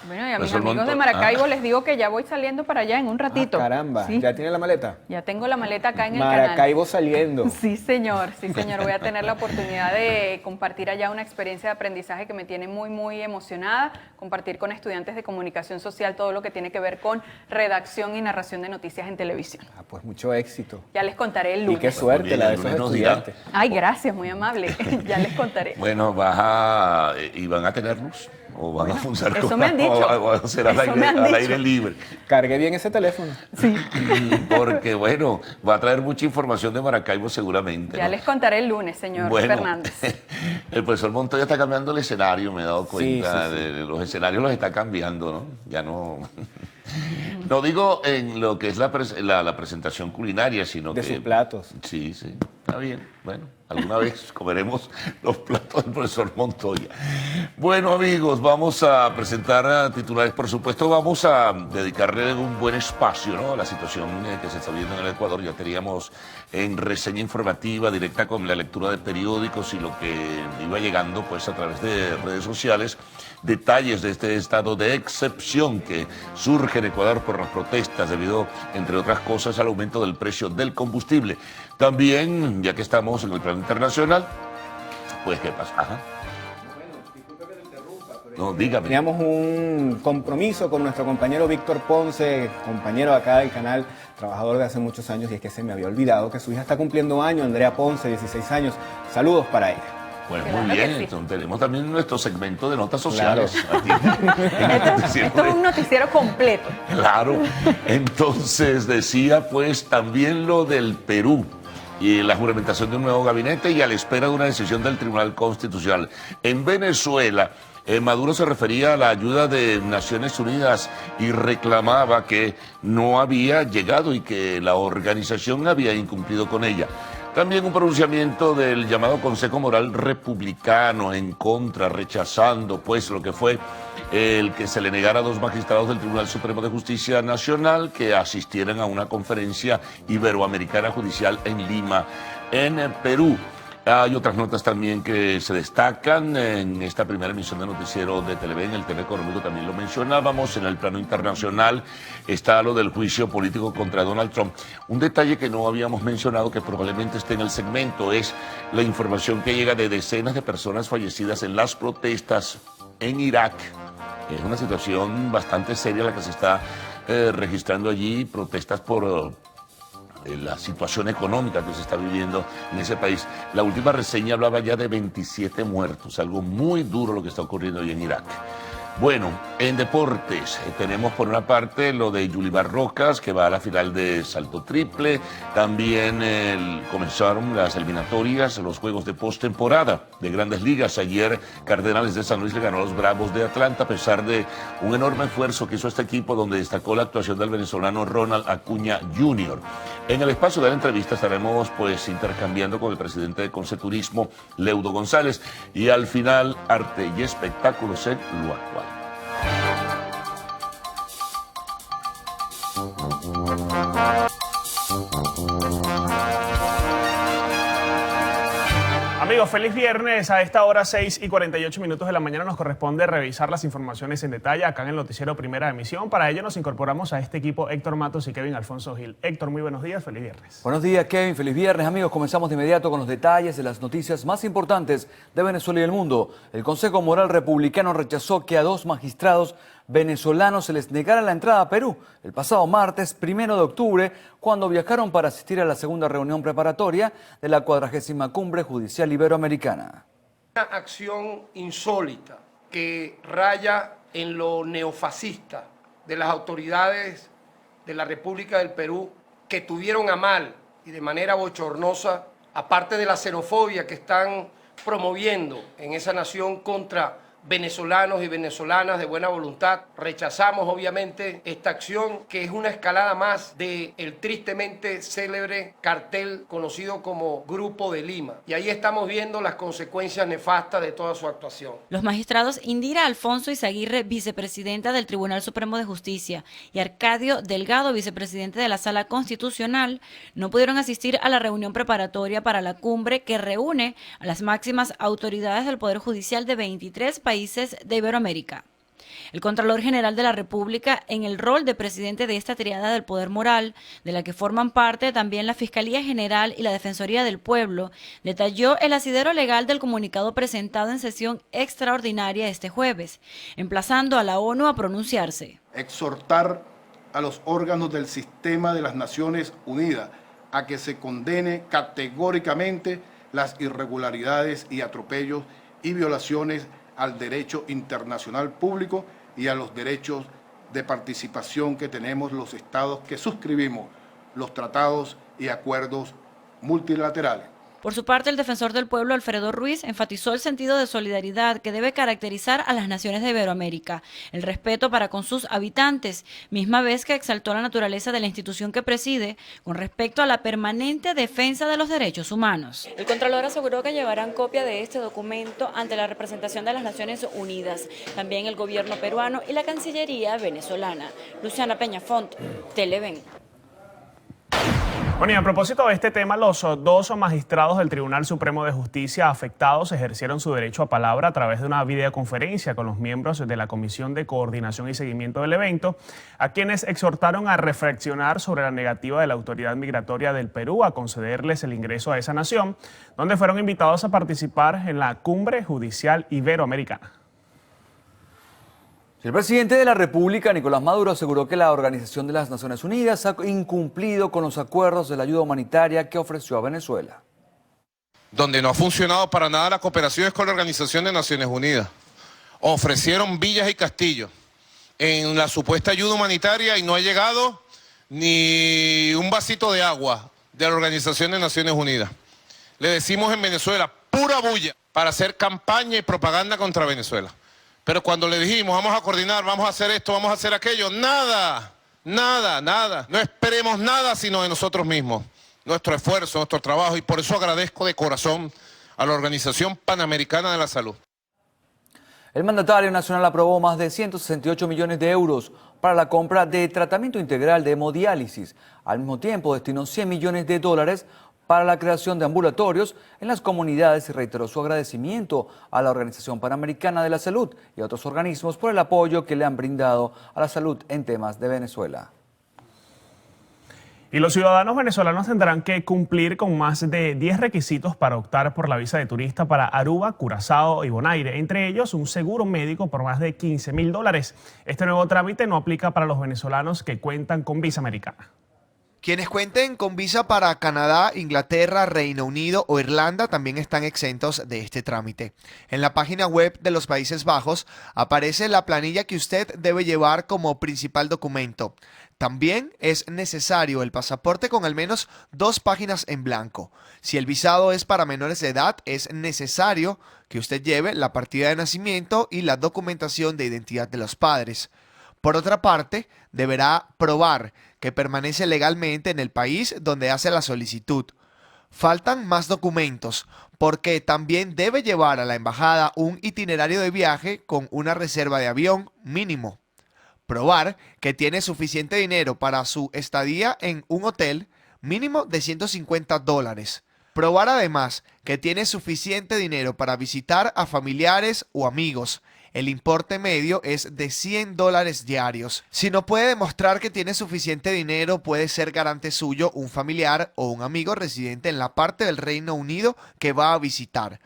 Bueno, y a mis amigos de Maracaibo les digo que ya voy saliendo para allá en un ratito. Caramba, ¿sí? ¿Ya tiene la maleta? Ya tengo la maleta acá en el canal. Maracaibo saliendo. Sí, señor, voy a tener la oportunidad de compartir allá una experiencia de aprendizaje que me tiene muy emocionada, compartir con estudiantes de comunicación social todo lo que tiene que ver con redacción y narración de noticias en televisión. Pues mucho éxito. Ya les contaré el lunes. Y qué suerte la de esos estudiantes. Ay, gracias, muy amable. Ya les contaré. Bueno, ¿y van a tener luz? ¿O van a funcionar? Eso me han dicho. ¿O a hacer al aire libre? Cargue bien ese teléfono. Sí. Porque, bueno, va a traer mucha información de Maracaibo seguramente. Ya, ¿no? Les contaré el lunes, señor Fernández. El profesor Montoya está cambiando el escenario, me he dado cuenta. Sí. De los escenarios los está cambiando, ¿no? Ya no... No digo en lo que es la presentación culinaria, sino de sus platos. Sí, está bien. Bueno, alguna vez comeremos los platos del profesor Montoya. Bueno, amigos, vamos a presentar titulares. Por supuesto, vamos a dedicarle un buen espacio, ¿no?, a la situación que se está viendo en el Ecuador. Ya teníamos en reseña informativa directa con la lectura de periódicos y lo que iba llegando pues a través de redes sociales, detalles de este estado de excepción que surge en Ecuador por las protestas debido, entre otras cosas, al aumento del precio del combustible. También, ya que estamos en el plano internacional, pues, ¿qué pasa? Ajá. No, dígame. Teníamos un compromiso con nuestro compañero Víctor Ponce, compañero acá del canal, trabajador de hace muchos años, y es que se me había olvidado que su hija está cumpliendo años, Andrea Ponce, 16 años. Saludos para ella. Bueno, claro, muy bien, sí. Entonces, tenemos también nuestro segmento de notas sociales. Claro. Esto es un noticiero completo. Claro, entonces decía pues también lo del Perú y la juramentación de un nuevo gabinete y a la espera de una decisión del Tribunal Constitucional. En Venezuela, Maduro se refería a la ayuda de Naciones Unidas y reclamaba que no había llegado y que la organización había incumplido con ella. También un pronunciamiento del llamado Consejo Moral Republicano en contra, rechazando pues lo que fue el que se le negara a 2 magistrados del Tribunal Supremo de Justicia Nacional que asistieran a una conferencia iberoamericana judicial en Lima, en Perú. Hay otras notas también que se destacan en esta primera emisión de noticiero de Televen. El tema económico también lo mencionábamos. En el plano internacional está lo del juicio político contra Donald Trump. Un detalle que no habíamos mencionado, que probablemente esté en el segmento, es la información que llega de decenas de personas fallecidas en las protestas en Irak. Es una situación bastante seria la que se está registrando allí, protestas por la situación económica que se está viviendo en ese país. La última reseña hablaba ya de 27 muertos, algo muy duro lo que está ocurriendo hoy en Irak. Bueno, en deportes tenemos por una parte lo de Yulibar Rocas, que va a la final de salto triple. También comenzaron las eliminatorias, los juegos de postemporada de Grandes Ligas. Ayer Cardenales de San Luis le ganó a los Bravos de Atlanta, a pesar de un enorme esfuerzo que hizo este equipo, donde destacó la actuación del venezolano Ronald Acuña Jr. En el espacio de la entrevista estaremos pues intercambiando con el presidente de Conceturismo, Leudo González, y al final arte y espectáculos en lo actual. Amigos, amigos, feliz viernes. A esta hora 6:48 de la mañana nos corresponde revisar las informaciones en detalle acá en el noticiero Primera Emisión. Para ello nos incorporamos a este equipo Héctor Matos y Kevin Alfonso Gil. Héctor, muy buenos días, feliz viernes. Buenos días, Kevin, feliz viernes. Amigos, comenzamos de inmediato con los detalles de las noticias más importantes de Venezuela y el mundo. El Consejo Moral Republicano rechazó que a 2 magistrados venezolanos se les negara la entrada a Perú el pasado martes 1 de octubre, cuando viajaron para asistir a la segunda reunión preparatoria de la 40ª Cumbre Judicial Iberoamericana. Una acción insólita que raya en lo neofascista de las autoridades de la República del Perú, que tuvieron a mal y de manera bochornosa, aparte de la xenofobia que están promoviendo en esa nación contra venezolanos y venezolanas de buena voluntad. Rechazamos obviamente esta acción, que es una escalada más del tristemente célebre cartel conocido como Grupo de Lima. Y ahí estamos viendo las consecuencias nefastas de toda su actuación. Los magistrados Indira Alfonso Izaguirre, vicepresidenta del Tribunal Supremo de Justicia, y Arcadio Delgado, vicepresidente de la Sala Constitucional, no pudieron asistir a la reunión preparatoria para la cumbre que reúne a las máximas autoridades del Poder Judicial de 23 países de Iberoamérica. El Contralor General de la República, en el rol de presidente de esta triada del poder moral, de la que forman parte también la Fiscalía General y la Defensoría del Pueblo, detalló el asidero legal del comunicado presentado en sesión extraordinaria este jueves, emplazando a la ONU a pronunciarse. Exhortar a los órganos del sistema de las Naciones Unidas a que se condene categóricamente las irregularidades y atropellos y violaciones al derecho internacional público y a los derechos de participación que tenemos los estados que suscribimos los tratados y acuerdos multilaterales. Por su parte, el defensor del pueblo, Alfredo Ruiz, enfatizó el sentido de solidaridad que debe caracterizar a las naciones de Iberoamérica, el respeto para con sus habitantes, misma vez que exaltó la naturaleza de la institución que preside con respecto a la permanente defensa de los derechos humanos. El Contralor aseguró que llevarán copia de este documento ante la representación de las Naciones Unidas, también el gobierno peruano y la Cancillería venezolana. Luciana Peñafont, Televen. Bueno, y a propósito de este tema, los 2 magistrados del Tribunal Supremo de Justicia afectados ejercieron su derecho a palabra a través de una videoconferencia con los miembros de la Comisión de Coordinación y Seguimiento del evento, a quienes exhortaron a reflexionar sobre la negativa de la Autoridad Migratoria del Perú a concederles el ingreso a esa nación, donde fueron invitados a participar en la Cumbre Judicial Iberoamericana. El presidente de la República, Nicolás Maduro, aseguró que la Organización de las Naciones Unidas ha incumplido con los acuerdos de la ayuda humanitaria que ofreció a Venezuela. Donde no ha funcionado para nada la cooperación es con la Organización de Naciones Unidas. Ofrecieron villas y castillos en la supuesta ayuda humanitaria y no ha llegado ni un vasito de agua de la Organización de Naciones Unidas. Le decimos en Venezuela, pura bulla, para hacer campaña y propaganda contra Venezuela. Pero cuando le dijimos, vamos a coordinar, vamos a hacer esto, vamos a hacer aquello, nada, nada, nada. No esperemos nada sino de nosotros mismos, nuestro esfuerzo, nuestro trabajo, y por eso agradezco de corazón a la Organización Panamericana de la Salud. El mandatario nacional aprobó más de 168 millones de euros para la compra de tratamiento integral de hemodiálisis. Al mismo tiempo, destinó 100 millones de dólares para la creación de ambulatorios en las comunidades y reiteró su agradecimiento a la Organización Panamericana de la Salud y a otros organismos por el apoyo que le han brindado a la salud en temas de Venezuela. Y los ciudadanos venezolanos tendrán que cumplir con más de 10 requisitos para optar por la visa de turista para Aruba, Curazao y Bonaire, entre ellos un seguro médico por más de $15.000. Este nuevo trámite no aplica para los venezolanos que cuentan con visa americana. Quienes cuenten con visa para Canadá, Inglaterra, Reino Unido o Irlanda también están exentos de este trámite. En la página web de los Países Bajos aparece la planilla que usted debe llevar como principal documento. También es necesario el pasaporte con al menos 2 páginas en blanco. Si el visado es para menores de edad, es necesario que usted lleve la partida de nacimiento y la documentación de identidad de los padres. Por otra parte, deberá probar que permanece legalmente en el país donde hace la solicitud. Faltan más documentos, porque también debe llevar a la embajada un itinerario de viaje con una reserva de avión mínimo. Probar que tiene suficiente dinero para su estadía en un hotel mínimo de $150. Probar además que tiene suficiente dinero para visitar a familiares o amigos. El importe medio es de $100 diarios. Si no puede demostrar que tiene suficiente dinero, puede ser garante suyo un familiar o un amigo residente en la parte del Reino Unido que va a visitar.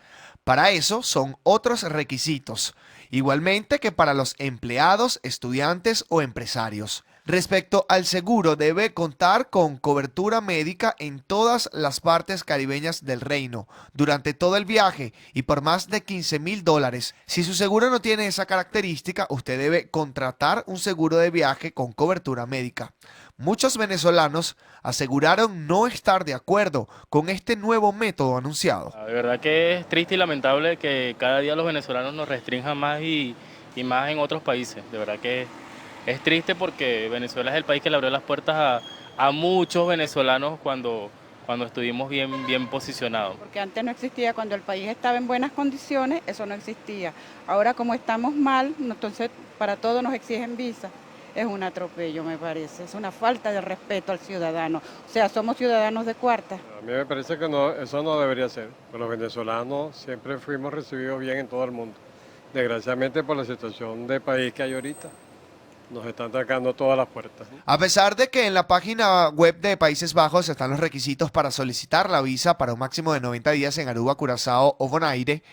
Para eso son otros requisitos, igualmente que para los empleados, estudiantes o empresarios. Respecto al seguro, debe contar con cobertura médica en todas las partes caribeñas del reino, durante todo el viaje y por más de $15,000. Si su seguro no tiene esa característica, usted debe contratar un seguro de viaje con cobertura médica. Muchos venezolanos aseguraron no estar de acuerdo con este nuevo método anunciado. De verdad que es triste y lamentable que cada día los venezolanos nos restrinjan más y más en otros países. De verdad que es triste porque Venezuela es el país que le abrió las puertas a muchos venezolanos cuando estuvimos bien posicionados. Porque antes no existía, cuando el país estaba en buenas condiciones, eso no existía. Ahora como estamos mal, entonces para todo nos exigen visa. Es un atropello, me parece, es una falta de respeto al ciudadano. O sea, somos ciudadanos de cuarta. A mí me parece que no, eso no debería ser. Los venezolanos siempre fuimos recibidos bien en todo el mundo. Desgraciadamente por la situación de país que hay ahorita, nos están tocando todas las puertas. A pesar de que en la página web de Países Bajos están los requisitos para solicitar la visa para un máximo de 90 días en Aruba, Curazao o Bonaire,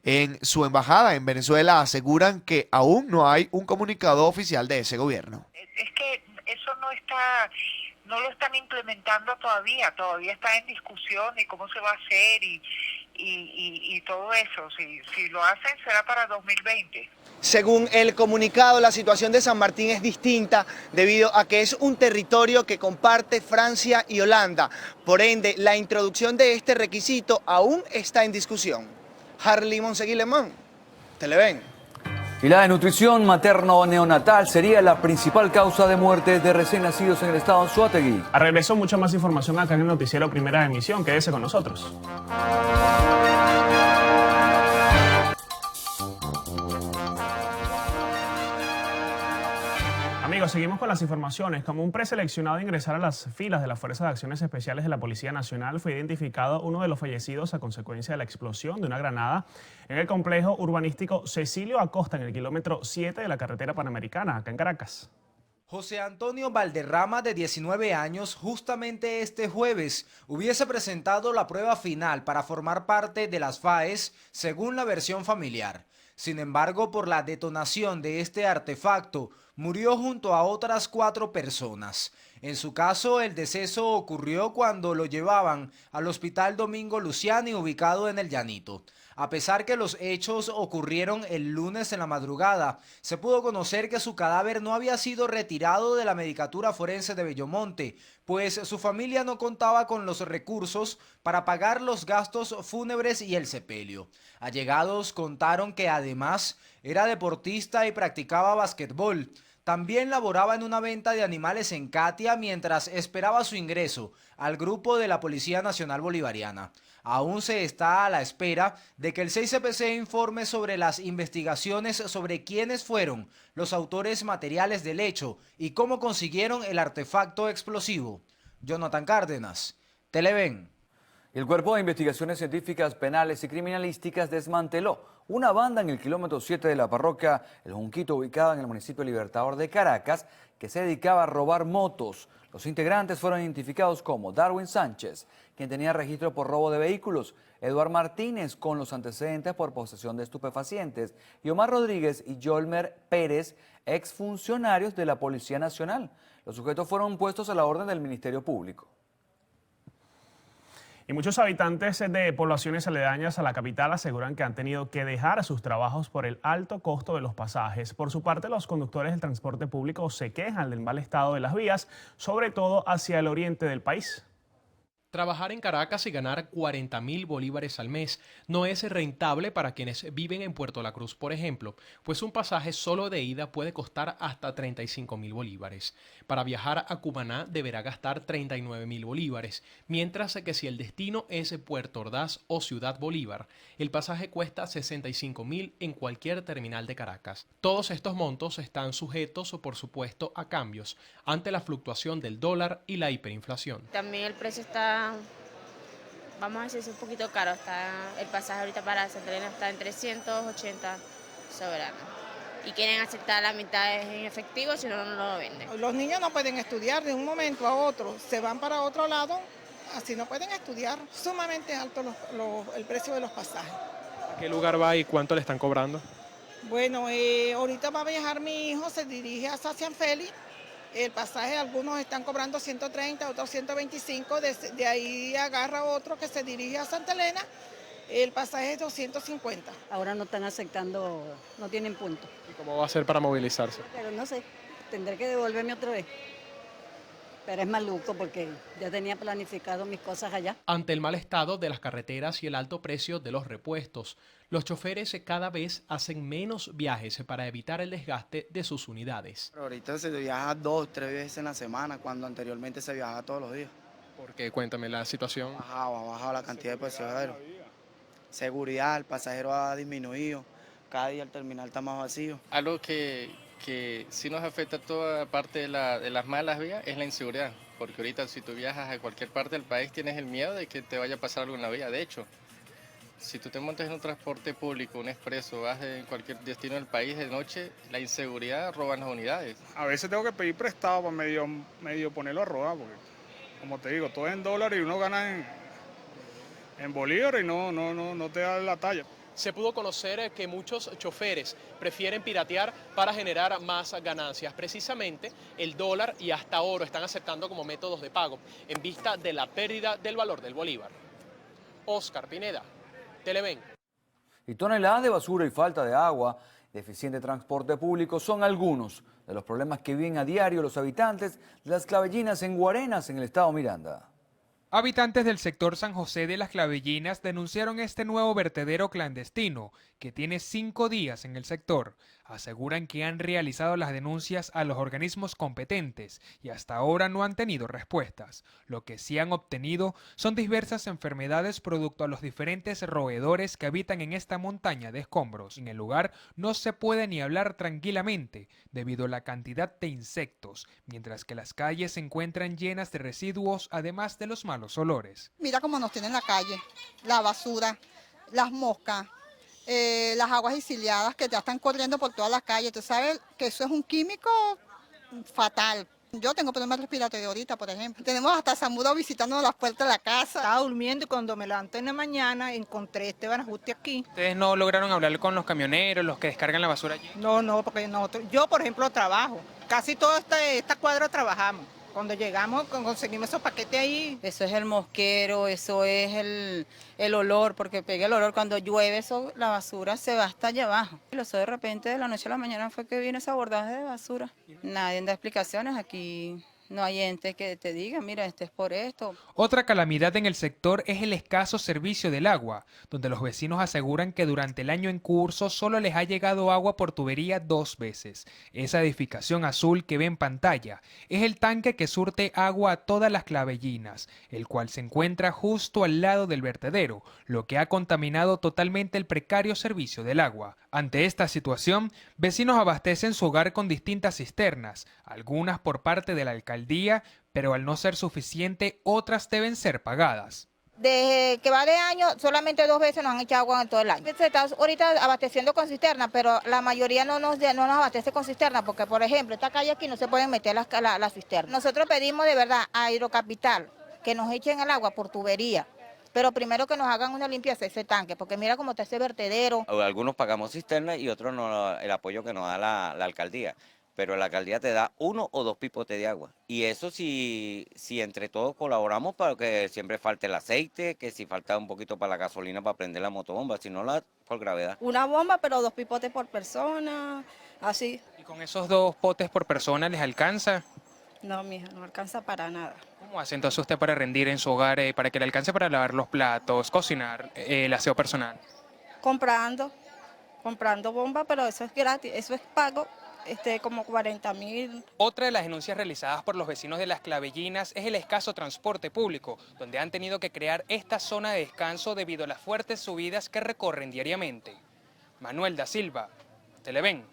en su embajada en Venezuela aseguran que aún no hay un comunicado oficial de ese gobierno. Es que eso no lo están implementando todavía está en discusión y cómo se va a hacer y todo eso. Si lo hacen será para 2020. Según el comunicado, la situación de San Martín es distinta debido a que es un territorio que comparte Francia y Holanda. Por ende, la introducción de este requisito aún está en discusión. Harley Monseguí-Lemón, Televen. Y la desnutrición materno-neonatal sería la principal causa de muerte de recién nacidos en el estado de Anzoátegui. A regreso, mucha más información acá en el noticiero Primera Emisión. Quédese con nosotros. Amigos, seguimos con las informaciones. Como un preseleccionado a ingresar a las filas de las Fuerzas de Acciones Especiales de la Policía Nacional, fue identificado uno de los fallecidos a consecuencia de la explosión de una granada en el complejo urbanístico Cecilio Acosta, en el kilómetro 7 de la carretera panamericana, acá en Caracas. José Antonio Valderrama, de 19 años, justamente este jueves hubiese presentado la prueba final para formar parte de las FAES, según la versión familiar. Sin embargo, por la detonación de este artefacto, murió junto a otras 4 personas. En su caso, el deceso ocurrió cuando lo llevaban al Hospital Domingo Luciani, ubicado en El Llanito. A pesar que los hechos ocurrieron el lunes en la madrugada, se pudo conocer que su cadáver no había sido retirado de la Medicatura Forense de Bellomonte, pues su familia no contaba con los recursos para pagar los gastos fúnebres y el sepelio. Allegados contaron que además era deportista y practicaba basquetbol. También laboraba en una venta de animales en Catia mientras esperaba su ingreso al grupo de la Policía Nacional Bolivariana. Aún se está a la espera de que el 6CPC informe sobre las investigaciones sobre quiénes fueron los autores materiales del hecho y cómo consiguieron el artefacto explosivo. Jonathan Cárdenas, Televen. El Cuerpo de Investigaciones Científicas Penales y Criminalísticas desmanteló una banda en el kilómetro 7 de la parroquia El Junquito, ubicada en el municipio Libertador de Caracas, que se dedicaba a robar motos. Los integrantes fueron identificados como Darwin Sánchez, quien tenía registro por robo de vehículos, Eduard Martínez, con los antecedentes por posesión de estupefacientes, y Omar Rodríguez y Yolmer Pérez, exfuncionarios de la Policía Nacional. Los sujetos fueron puestos a la orden del Ministerio Público. Y muchos habitantes de poblaciones aledañas a la capital aseguran que han tenido que dejar sus trabajos por el alto costo de los pasajes. Por su parte, los conductores del transporte público se quejan del mal estado de las vías, sobre todo hacia el oriente del país. Trabajar en Caracas y ganar 40.000 bolívares al mes no es rentable para quienes viven en Puerto La Cruz, por ejemplo, pues un pasaje solo de ida puede costar hasta 35.000 bolívares. Para viajar a Cumaná deberá gastar 39.000 bolívares, mientras que si el destino es Puerto Ordaz o Ciudad Bolívar, el pasaje cuesta 65.000 en cualquier terminal de Caracas. Todos estos montos están sujetos, por supuesto, a cambios ante la fluctuación del dólar y la hiperinflación. También el precio está vamos a decir, un poquito caro. El pasaje ahorita para Santa Elena está en 380 soberanos. Y quieren aceptar la mitad en efectivo, si no, no lo venden. Los niños no pueden estudiar de un momento a otro, se van para otro lado, así no pueden estudiar. Sumamente alto el precio de los pasajes. ¿A qué lugar va y cuánto le están cobrando? Bueno, ahorita va a viajar mi hijo, se dirige a San Félix. El pasaje, algunos están cobrando 130, otros 125, de ahí agarra otro que se dirige a Santa Elena, el pasaje es 250. Ahora no están aceptando, no tienen punto. ¿Y cómo va a ser para movilizarse? Pero no sé, tendré que devolverme otra vez. Pero es maluco porque ya tenía planificado mis cosas allá. Ante el mal estado de las carreteras y el alto precio de los repuestos, los choferes cada vez hacen menos viajes para evitar el desgaste de sus unidades. Ahorita se viaja 2, 3 veces en la semana, cuando anteriormente se viajaba todos los días. ¿Por qué? Cuéntame la situación. Ha bajado la cantidad de pasajeros. Seguridad, el pasajero ha disminuido, cada día el terminal está más vacío. Algo que sí nos afecta a toda parte de las malas vías es la inseguridad, porque ahorita si tú viajas a cualquier parte del país tienes el miedo de que te vaya a pasar algo en la vía. De hecho, si tú te montas en un transporte público, un expreso, vas en cualquier destino del país de noche, la inseguridad roban las unidades. A veces tengo que pedir prestado para medio ponerlo a rodar, porque como te digo, todo es en dólares y uno gana en bolívares y no te da la talla. Se pudo conocer que muchos choferes prefieren piratear para generar más ganancias. Precisamente el dólar y hasta oro están aceptando como métodos de pago en vista de la pérdida del valor del bolívar. Oscar Pineda, Televen. Y toneladas de basura y falta de agua, deficiente transporte público son algunos de los problemas que viven a diario los habitantes de Las Clavellinas en Guarenas, en el estado Miranda. Habitantes del sector San José de Las Clavellinas denunciaron este nuevo vertedero clandestino que tiene 5 días en el sector. Aseguran que han realizado las denuncias a los organismos competentes y hasta ahora no han tenido respuestas. Lo que sí han obtenido son diversas enfermedades producto a los diferentes roedores que habitan en esta montaña de escombros. En el lugar no se puede ni hablar tranquilamente debido a la cantidad de insectos, mientras que las calles se encuentran llenas de residuos además de los malos olores. Mira cómo nos tienen la calle, la basura, las moscas, las aguas exiliadas que ya están corriendo por toda la calle. Tú sabes que eso es un químico fatal. Yo tengo problemas respiratorios ahorita, por ejemplo. Tenemos hasta Zamuro visitándonos las puertas de la casa. Estaba durmiendo y cuando me levanté en la mañana encontré este banajuste aquí. ¿Ustedes no lograron hablar con los camioneros, los que descargan la basura allí? No, porque yo, por ejemplo, trabajo. Casi toda esta cuadra trabajamos. Cuando llegamos, conseguimos esos paquetes ahí. Eso es el mosquero, eso es el olor, porque pega el olor. Cuando llueve, la basura se va hasta allá abajo. Y eso de repente, de la noche a la mañana, fue que viene ese abordaje de basura. Nadie da explicaciones aquí. No hay ente que te diga, mira, este es por esto. Otra calamidad en el sector es el escaso servicio del agua, donde los vecinos aseguran que durante el año en curso solo les ha llegado agua por tubería 2 veces. Esa edificación azul que ve en pantalla es el tanque que surte agua a todas Las Clavellinas, el cual se encuentra justo al lado del vertedero, lo que ha contaminado totalmente el precario servicio del agua. Ante esta situación, vecinos abastecen su hogar con distintas cisternas, algunas por parte de la alcaldía, pero al no ser suficiente, otras deben ser pagadas. Desde que va de año, solamente 2 veces nos han echado agua en todo el año. Se está ahorita abasteciendo con cisterna, pero la mayoría no nos abastece con cisterna, porque por ejemplo, esta calle aquí no se pueden meter las cisternas. Nosotros pedimos de verdad a Hidrocapital que nos echen el agua por tubería. Pero primero que nos hagan una limpieza de ese tanque, porque mira cómo está ese vertedero. Algunos pagamos cisterna y otros no, el apoyo que nos da la alcaldía. Pero la alcaldía te da 1 o 2 pipotes de agua. Y eso si entre todos colaboramos para que siempre falte el aceite, que si falta un poquito para la gasolina para prender la motobomba, si no por gravedad. Una bomba, pero 2 pipotes por persona, así. ¿Y con esos 2 potes por persona les alcanza? No, mija, no alcanza para nada. ¿Cómo hace entonces usted para rendir en su hogar, para que le alcance para lavar los platos, cocinar, el aseo personal? Comprando bomba, pero eso es gratis, eso es pago, como 40.000. Otra de las denuncias realizadas por los vecinos de Las Clavellinas es el escaso transporte público, donde han tenido que crear esta zona de descanso debido a las fuertes subidas que recorren diariamente. Manuel da Silva, Televen.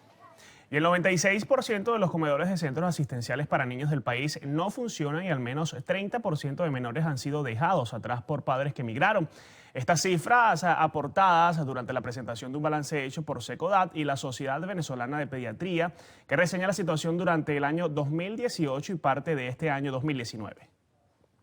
Y el 96% de los comedores de centros asistenciales para niños del país no funcionan y al menos 30% de menores han sido dejados atrás por padres que emigraron. Estas cifras aportadas durante la presentación de un balance hecho por Secodat y la Sociedad Venezolana de Pediatría, que reseña la situación durante el año 2018 y parte de este año 2019.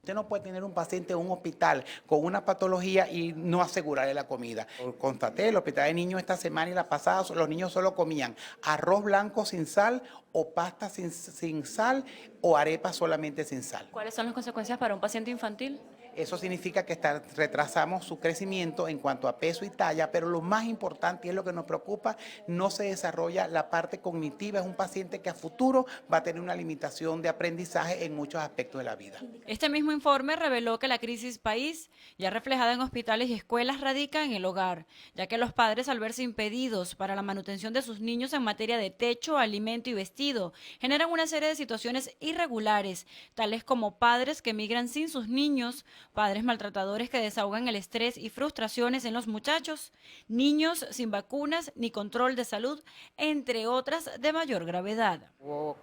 Usted no puede tener un paciente en un hospital con una patología y no asegurarle la comida. Constaté, el hospital de niños esta semana y la pasada, los niños solo comían arroz blanco sin sal o pasta sin sal o arepa solamente sin sal. ¿Cuáles son las consecuencias para un paciente infantil? Eso significa que retrasamos su crecimiento en cuanto a peso y talla, pero lo más importante y es lo que nos preocupa, no se desarrolla la parte cognitiva. Es un paciente que a futuro va a tener una limitación de aprendizaje en muchos aspectos de la vida. Este mismo informe reveló que la crisis país, ya reflejada en hospitales y escuelas, radica en el hogar, ya que los padres, al verse impedidos para la manutención de sus niños en materia de techo, alimento y vestido, generan una serie de situaciones irregulares, tales como padres que emigran sin sus niños, padres maltratadores que desahogan el estrés y frustraciones en los muchachos, niños sin vacunas ni control de salud, entre otras de mayor gravedad.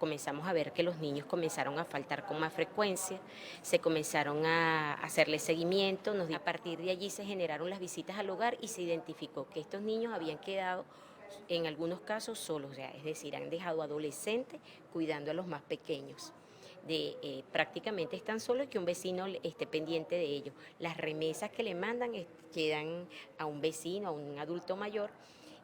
Comenzamos a ver que los niños comenzaron a faltar con más frecuencia, se comenzaron a hacerle seguimiento, a partir de allí se generaron las visitas al hogar y se identificó que estos niños habían quedado en algunos casos solos, es decir, han dejado adolescentes cuidando a los más pequeños. Prácticamente están solos y que un vecino esté pendiente de ellos. Las remesas que le mandan quedan a un vecino, a un adulto mayor,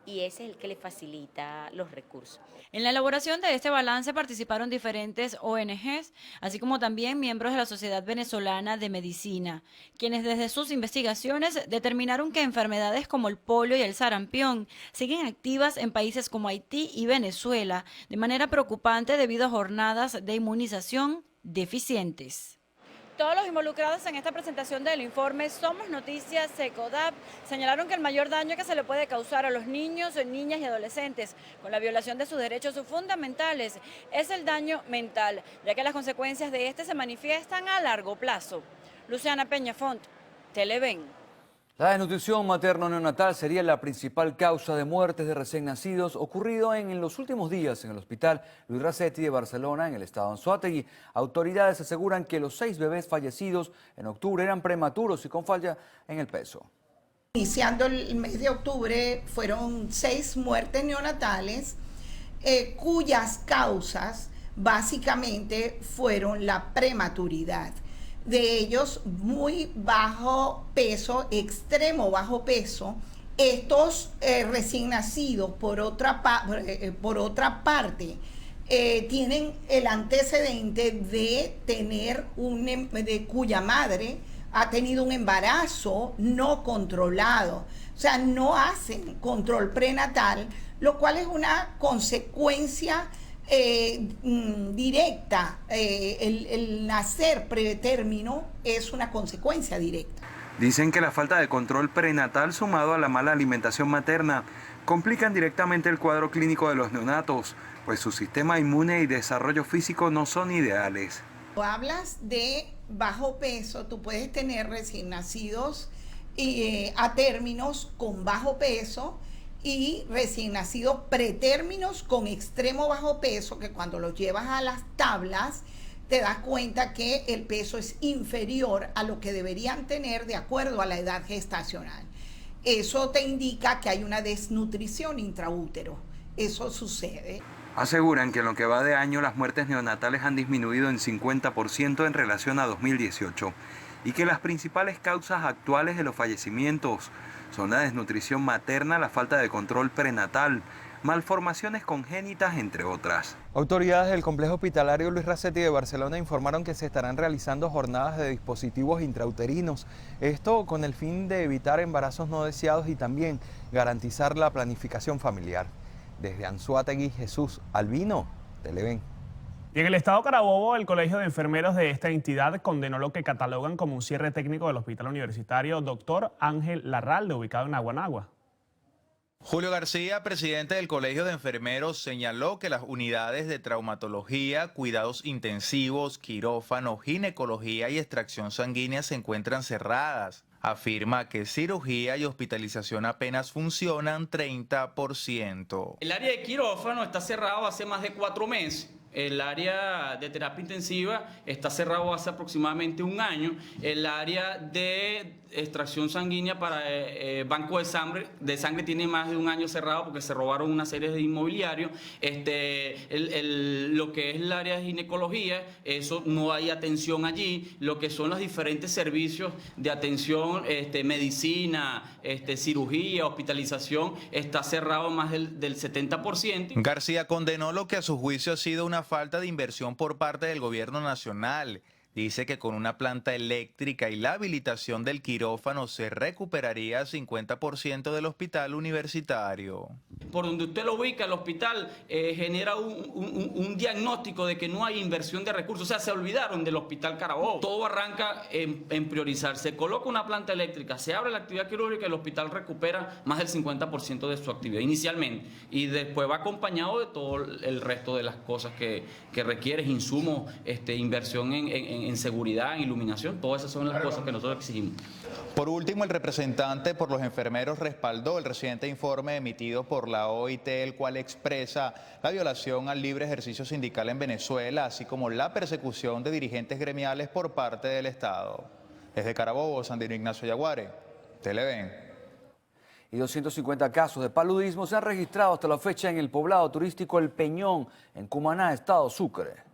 y ese es el que le facilita los recursos. En la elaboración de este balance participaron diferentes ONGs, así como también miembros de la Sociedad Venezolana de Medicina, quienes desde sus investigaciones determinaron que enfermedades como el polio y el sarampión siguen activas en países como Haití y Venezuela, de manera preocupante debido a jornadas de inmunización deficientes. Todos los involucrados en esta presentación del informe Somos Noticias Secodat señalaron que el mayor daño que se le puede causar a los niños, niñas y adolescentes con la violación de sus derechos fundamentales es el daño mental, ya que las consecuencias de este se manifiestan a largo plazo. Luciana Peñafont, Televen. La desnutrición materno-neonatal sería la principal causa de muertes de recién nacidos ocurrido en los últimos días en el Hospital Luis Racetti de Barcelona, en el estado de Anzoátegui. Autoridades aseguran que los 6 bebés fallecidos en octubre eran prematuros y con falla en el peso. Iniciando el mes de octubre fueron 6 muertes neonatales cuyas causas básicamente fueron la prematuridad. De ellos muy bajo peso, extremo bajo peso. Estos recién nacidos, por otra parte, tienen el antecedente de tener cuya madre ha tenido un embarazo no controlado. O sea, no hacen control prenatal, lo cual es una consecuencia directa. El nacer pretérmino es una consecuencia directa. Dicen que la falta de control prenatal sumado a la mala alimentación materna complican directamente el cuadro clínico de los neonatos, pues su sistema inmune y desarrollo físico no son ideales. Cuando hablas de bajo peso, tú puedes tener recién nacidos a términos con bajo peso y recién nacidos pretérminos con extremo bajo peso, que cuando los llevas a las tablas te das cuenta que el peso es inferior a lo que deberían tener de acuerdo a la edad gestacional. Eso te indica que hay una desnutrición intraútero. Eso sucede. Aseguran que en lo que va de año las muertes neonatales han disminuido en 50% en relación a 2018 y que las principales causas actuales de los fallecimientos son la desnutrición materna, la falta de control prenatal, malformaciones congénitas, entre otras. Autoridades del complejo hospitalario Luis Racetti de Barcelona informaron que se estarán realizando jornadas de dispositivos intrauterinos. Esto con el fin de evitar embarazos no deseados y también garantizar la planificación familiar. Desde Anzoátegui, Jesús Albino, Televen. Y en el estado Carabobo, el Colegio de Enfermeros de esta entidad condenó lo que catalogan como un cierre técnico del Hospital Universitario Dr. Ángel Larralde, ubicado en Aguanagua. Julio García, presidente del Colegio de Enfermeros, señaló que las unidades de traumatología, cuidados intensivos, quirófano, ginecología y extracción sanguínea se encuentran cerradas. afirma que cirugía y hospitalización apenas funcionan 30%. El área de quirófano está cerrado hace más de 4 meses. El área de terapia intensiva está cerrado hace aproximadamente 1 año. El área de extracción sanguínea para banco de sangre tiene más de 1 año cerrado porque se robaron una serie de inmobiliarios. Lo que es el área de ginecología, eso no hay atención allí. Lo que son los diferentes servicios de atención, medicina, cirugía, hospitalización, está cerrado más del 70%. García condenó lo que a su juicio ha sido una falta de inversión por parte del gobierno nacional. Dice que con una planta eléctrica y la habilitación del quirófano se recuperaría 50% del hospital universitario. Por donde usted lo ubica, el hospital genera un diagnóstico de que no hay inversión de recursos. O sea, se olvidaron del hospital Carabobo. Todo arranca en priorizar. Se coloca una planta eléctrica, se abre la actividad quirúrgica y el hospital recupera más del 50% de su actividad inicialmente. Y después va acompañado de todo el resto de las cosas que requiere, insumos, inversión en seguridad, en iluminación. Todas esas son las cosas que nosotros exigimos. Por último, el representante por los enfermeros respaldó el reciente informe emitido por la OIT, el cual expresa la violación al libre ejercicio sindical en Venezuela, así como la persecución de dirigentes gremiales por parte del Estado. Desde Carabobo, Sandino Ignacio Yaguare, Televen. Y 250 casos de paludismo se han registrado hasta la fecha en el poblado turístico El Peñón, en Cumaná, estado Sucre.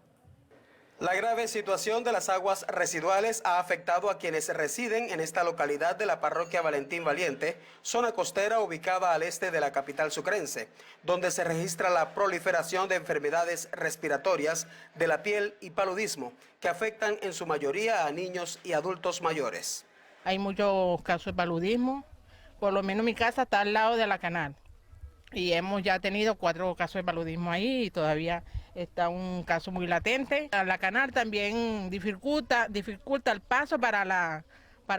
La grave situación de las aguas residuales ha afectado a quienes residen en esta localidad de la parroquia Valentín Valiente, zona costera ubicada al este de la capital sucrense, donde se registra la proliferación de enfermedades respiratorias de la piel y paludismo, que afectan en su mayoría a niños y adultos mayores. Hay muchos casos de paludismo, por lo menos mi casa está al lado de la canal. Y hemos ya tenido 4 casos de paludismo ahí y todavía está un caso muy latente. La canal también dificulta el paso para la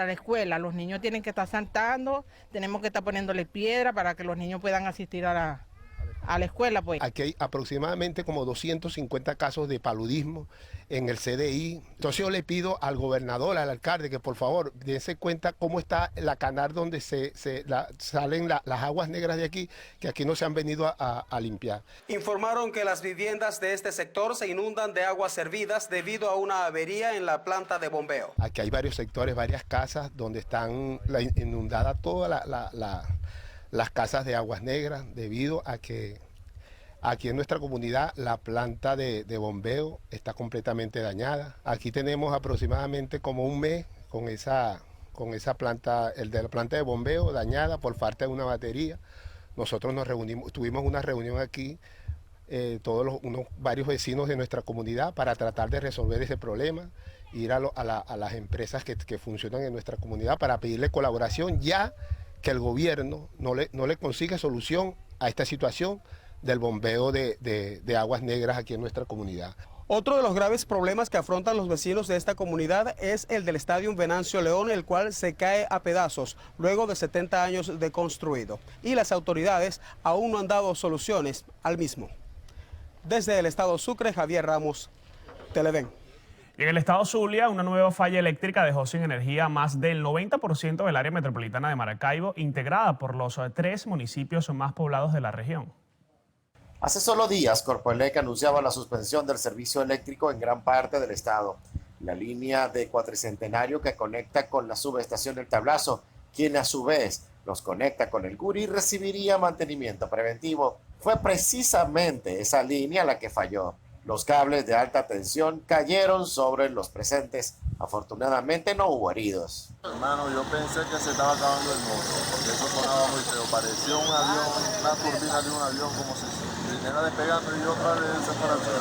escuela. Los niños tienen que estar saltando, tenemos que estar poniéndole piedra para que los niños puedan asistir a la escuela. Pues. Aquí hay aproximadamente como 250 casos de paludismo en el CDI. Entonces yo le pido al gobernador, al alcalde, que por favor dense cuenta cómo está la canal donde salen las aguas negras de aquí, que aquí no se han venido a limpiar. Informaron que las viviendas de este sector se inundan de aguas servidas debido a una avería en la planta de bombeo. Aquí hay varios sectores, varias casas donde están inundadas todas las casas de aguas negras debido a que aquí en nuestra comunidad la planta de bombeo está completamente dañada. Aquí tenemos aproximadamente como 1 mes con esa planta, la planta de bombeo dañada por falta de una batería. Nosotros nos reunimos, tuvimos una reunión aquí, varios vecinos de nuestra comunidad para tratar de resolver ese problema, ir a las empresas que funcionan en nuestra comunidad para pedirle colaboración ya que el gobierno no le consigue solución a esta situación del bombeo de aguas negras aquí en nuestra comunidad. Otro de los graves problemas que afrontan los vecinos de esta comunidad es el del Estadio Venancio León, el cual se cae a pedazos luego de 70 años de construido. Y las autoridades aún no han dado soluciones al mismo. Desde el estado Sucre, Javier Ramos, Televen. En el estado Zulia, una nueva falla eléctrica dejó sin energía a más del 90% del área metropolitana de Maracaibo, integrada por los 3 municipios más poblados de la región. Hace solo días, Corpoelec anunciaba la suspensión del servicio eléctrico en gran parte del estado. La línea de Cuatricentenario que conecta con la subestación del Tablazo, quien a su vez los conecta con el Guri, recibiría mantenimiento preventivo. Fue precisamente esa línea la que falló. Los cables de alta tensión cayeron sobre los presentes. Afortunadamente no hubo heridos. Hermano, yo pensé que se estaba acabando el mundo, porque eso sonaba muy feo. Parecía un avión, una turbina de un avión, como si viniera despegando y otra vez se fuera al cielo.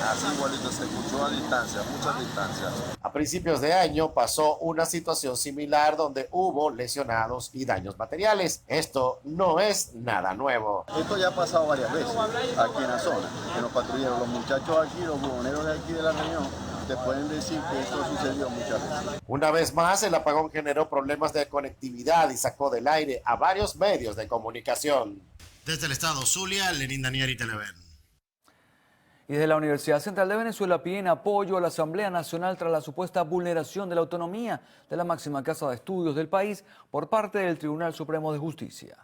Así igualito, se escuchó a distancia, muchas distancias. A principios de año pasó una situación similar donde hubo lesionados y daños materiales. Esto no es nada nuevo. Esto ya ha pasado varias veces aquí en la zona, que nos patrulleron los muchachos aquí, los buhoneros de aquí de la región, te pueden decir que esto sucedió muchas veces. Una vez más, el apagón generó problemas de conectividad y sacó del aire a varios medios de comunicación. Desde el estado Zulia, Lenín Danieri, Televen. Y desde la Universidad Central de Venezuela piden apoyo a la Asamblea Nacional tras la supuesta vulneración de la autonomía de la máxima casa de estudios del país por parte del Tribunal Supremo de Justicia.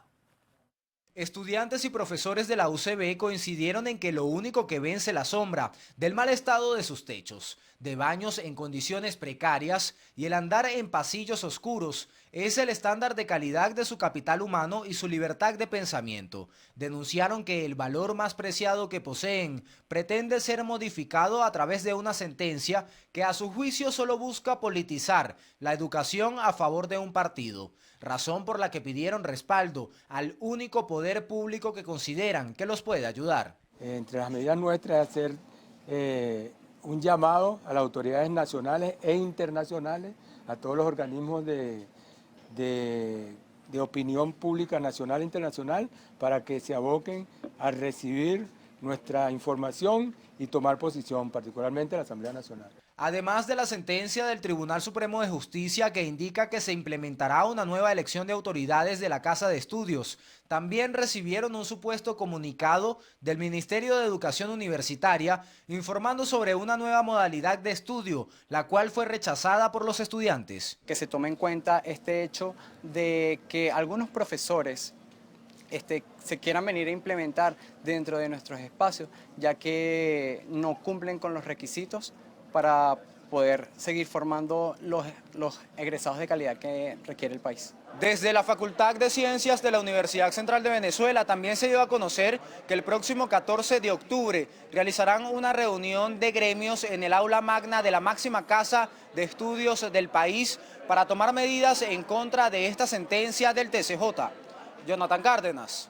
Estudiantes y profesores de la UCB coincidieron en que lo único que vence la sombra del mal estado de sus techos, de baños en condiciones precarias y el andar en pasillos oscuros es el estándar de calidad de su capital humano y su libertad de pensamiento. Denunciaron que el valor más preciado que poseen pretende ser modificado a través de una sentencia que a su juicio solo busca politizar la educación a favor de un partido, razón por la que pidieron respaldo al único poder público que consideran que los puede ayudar. Entre las medidas nuestras es hacer un llamado a las autoridades nacionales e internacionales, a todos los organismos de opinión pública nacional e internacional, para que se aboquen a recibir nuestra información y tomar posición, particularmente la Asamblea Nacional. Además de la sentencia del Tribunal Supremo de Justicia que indica que se implementará una nueva elección de autoridades de la Casa de Estudios, también recibieron un supuesto comunicado del Ministerio de Educación Universitaria informando sobre una nueva modalidad de estudio, la cual fue rechazada por los estudiantes. Que se tome en cuenta este hecho de que algunos profesores se quieran venir a implementar dentro de nuestros espacios, ya que no cumplen con los requisitos para poder seguir formando los egresados de calidad que requiere el país. Desde la Facultad de Ciencias de la Universidad Central de Venezuela también se dio a conocer que el próximo 14 de octubre realizarán una reunión de gremios en el aula magna de la máxima casa de estudios del país para tomar medidas en contra de esta sentencia del TCJ. Jonathan Cárdenas,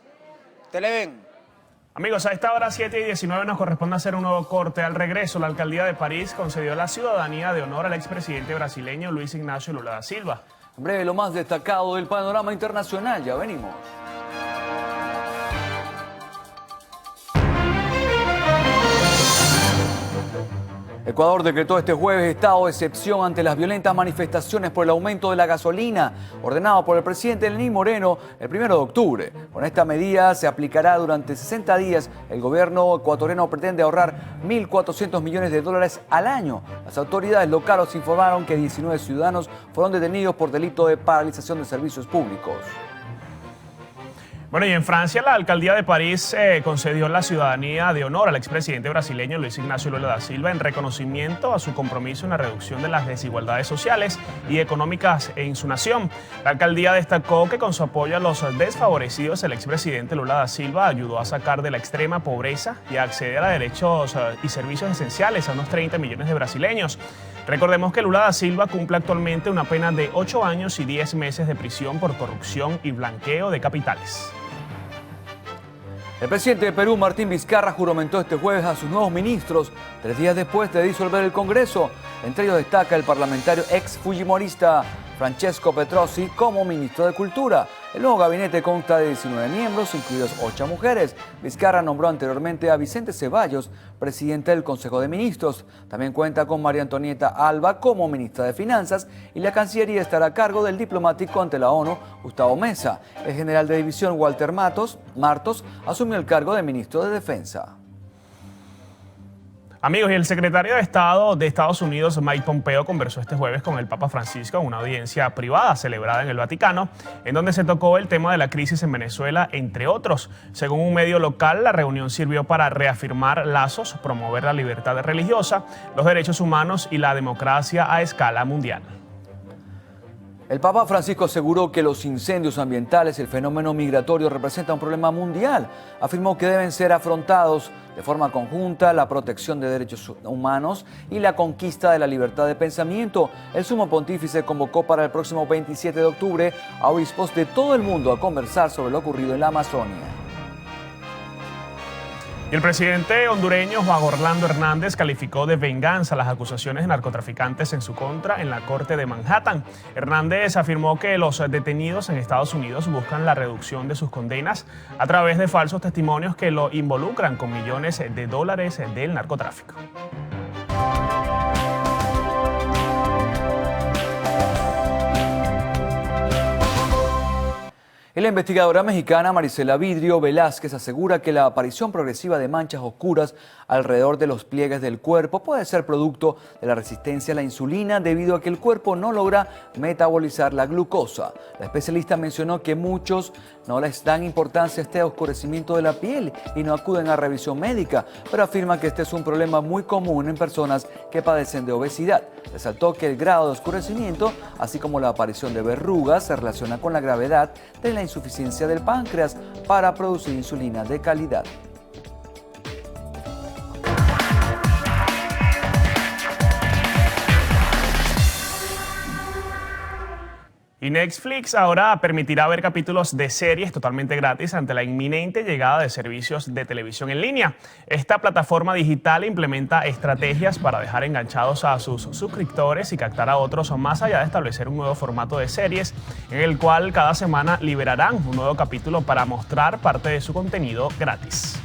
Televen. Amigos, a esta hora 7:19 nos corresponde hacer un nuevo corte. Al regreso, la alcaldía de París concedió la ciudadanía de honor al expresidente brasileño Luis Ignacio Lula da Silva. En breve, lo más destacado del panorama internacional. Ya venimos. Ecuador decretó este jueves estado de excepción ante las violentas manifestaciones por el aumento de la gasolina, ordenado por el presidente Lenín Moreno el 1 de octubre. Con esta medida se aplicará durante 60 días. El gobierno ecuatoriano pretende ahorrar 1.400 millones de dólares al año. Las autoridades locales informaron que 19 ciudadanos fueron detenidos por delito de paralización de servicios públicos. Bueno, y en Francia, la alcaldía de París concedió la ciudadanía de honor al expresidente brasileño Luis Ignacio Lula da Silva en reconocimiento a su compromiso en la reducción de las desigualdades sociales y económicas en su nación. La alcaldía destacó que con su apoyo a los desfavorecidos, el expresidente Lula da Silva ayudó a sacar de la extrema pobreza y a acceder a derechos y servicios esenciales a unos 30 millones de brasileños. Recordemos que Lula da Silva cumple actualmente una pena de 8 años y 10 meses de prisión por corrupción y blanqueo de capitales. El presidente de Perú, Martín Vizcarra, juramentó este jueves a sus nuevos ministros, 3 días después de disolver el Congreso. Entre ellos destaca el parlamentario ex-fujimorista Francesco Petrosi como ministro de Cultura. El nuevo gabinete consta de 19 miembros, incluidos 8 mujeres. Vizcarra nombró anteriormente a Vicente Ceballos, presidente del Consejo de Ministros. También cuenta con María Antonieta Alba como ministra de Finanzas y la Cancillería estará a cargo del diplomático ante la ONU, Gustavo Meza. El general de división Walter Martos asumió el cargo de ministro de Defensa. Amigos, y el secretario de Estado de Estados Unidos, Mike Pompeo, conversó este jueves con el Papa Francisco en una audiencia privada celebrada en el Vaticano, en donde se tocó el tema de la crisis en Venezuela, entre otros. Según un medio local, la reunión sirvió para reafirmar lazos, promover la libertad religiosa, los derechos humanos y la democracia a escala mundial. El Papa Francisco aseguró que los incendios ambientales y el fenómeno migratorio representan un problema mundial. Afirmó que deben ser afrontados de forma conjunta la protección de derechos humanos y la conquista de la libertad de pensamiento. El sumo pontífice convocó para el próximo 27 de octubre a obispos de todo el mundo a conversar sobre lo ocurrido en la Amazonia. Y el presidente hondureño Juan Orlando Hernández calificó de venganza las acusaciones de narcotraficantes en su contra en la Corte de Manhattan. Hernández afirmó que los detenidos en Estados Unidos buscan la reducción de sus condenas a través de falsos testimonios que lo involucran con millones de dólares del narcotráfico. El la investigadora mexicana Marisela Vidrio Velázquez asegura que la aparición progresiva de manchas oscuras alrededor de los pliegues del cuerpo puede ser producto de la resistencia a la insulina debido a que el cuerpo no logra metabolizar la glucosa. La especialista mencionó que muchos no les dan importancia a este oscurecimiento de la piel y no acuden a revisión médica, pero afirma que este es un problema muy común en personas que padecen de obesidad. Resaltó que el grado de oscurecimiento, así como la aparición de verrugas, se relaciona con la gravedad de la insuficiencia del páncreas para producir insulina de calidad. Y Netflix ahora permitirá ver capítulos de series totalmente gratis ante la inminente llegada de servicios de televisión en línea. Esta plataforma digital implementa estrategias para dejar enganchados a sus suscriptores y captar a otros, más allá de establecer un nuevo formato de series en el cual cada semana liberarán un nuevo capítulo para mostrar parte de su contenido gratis.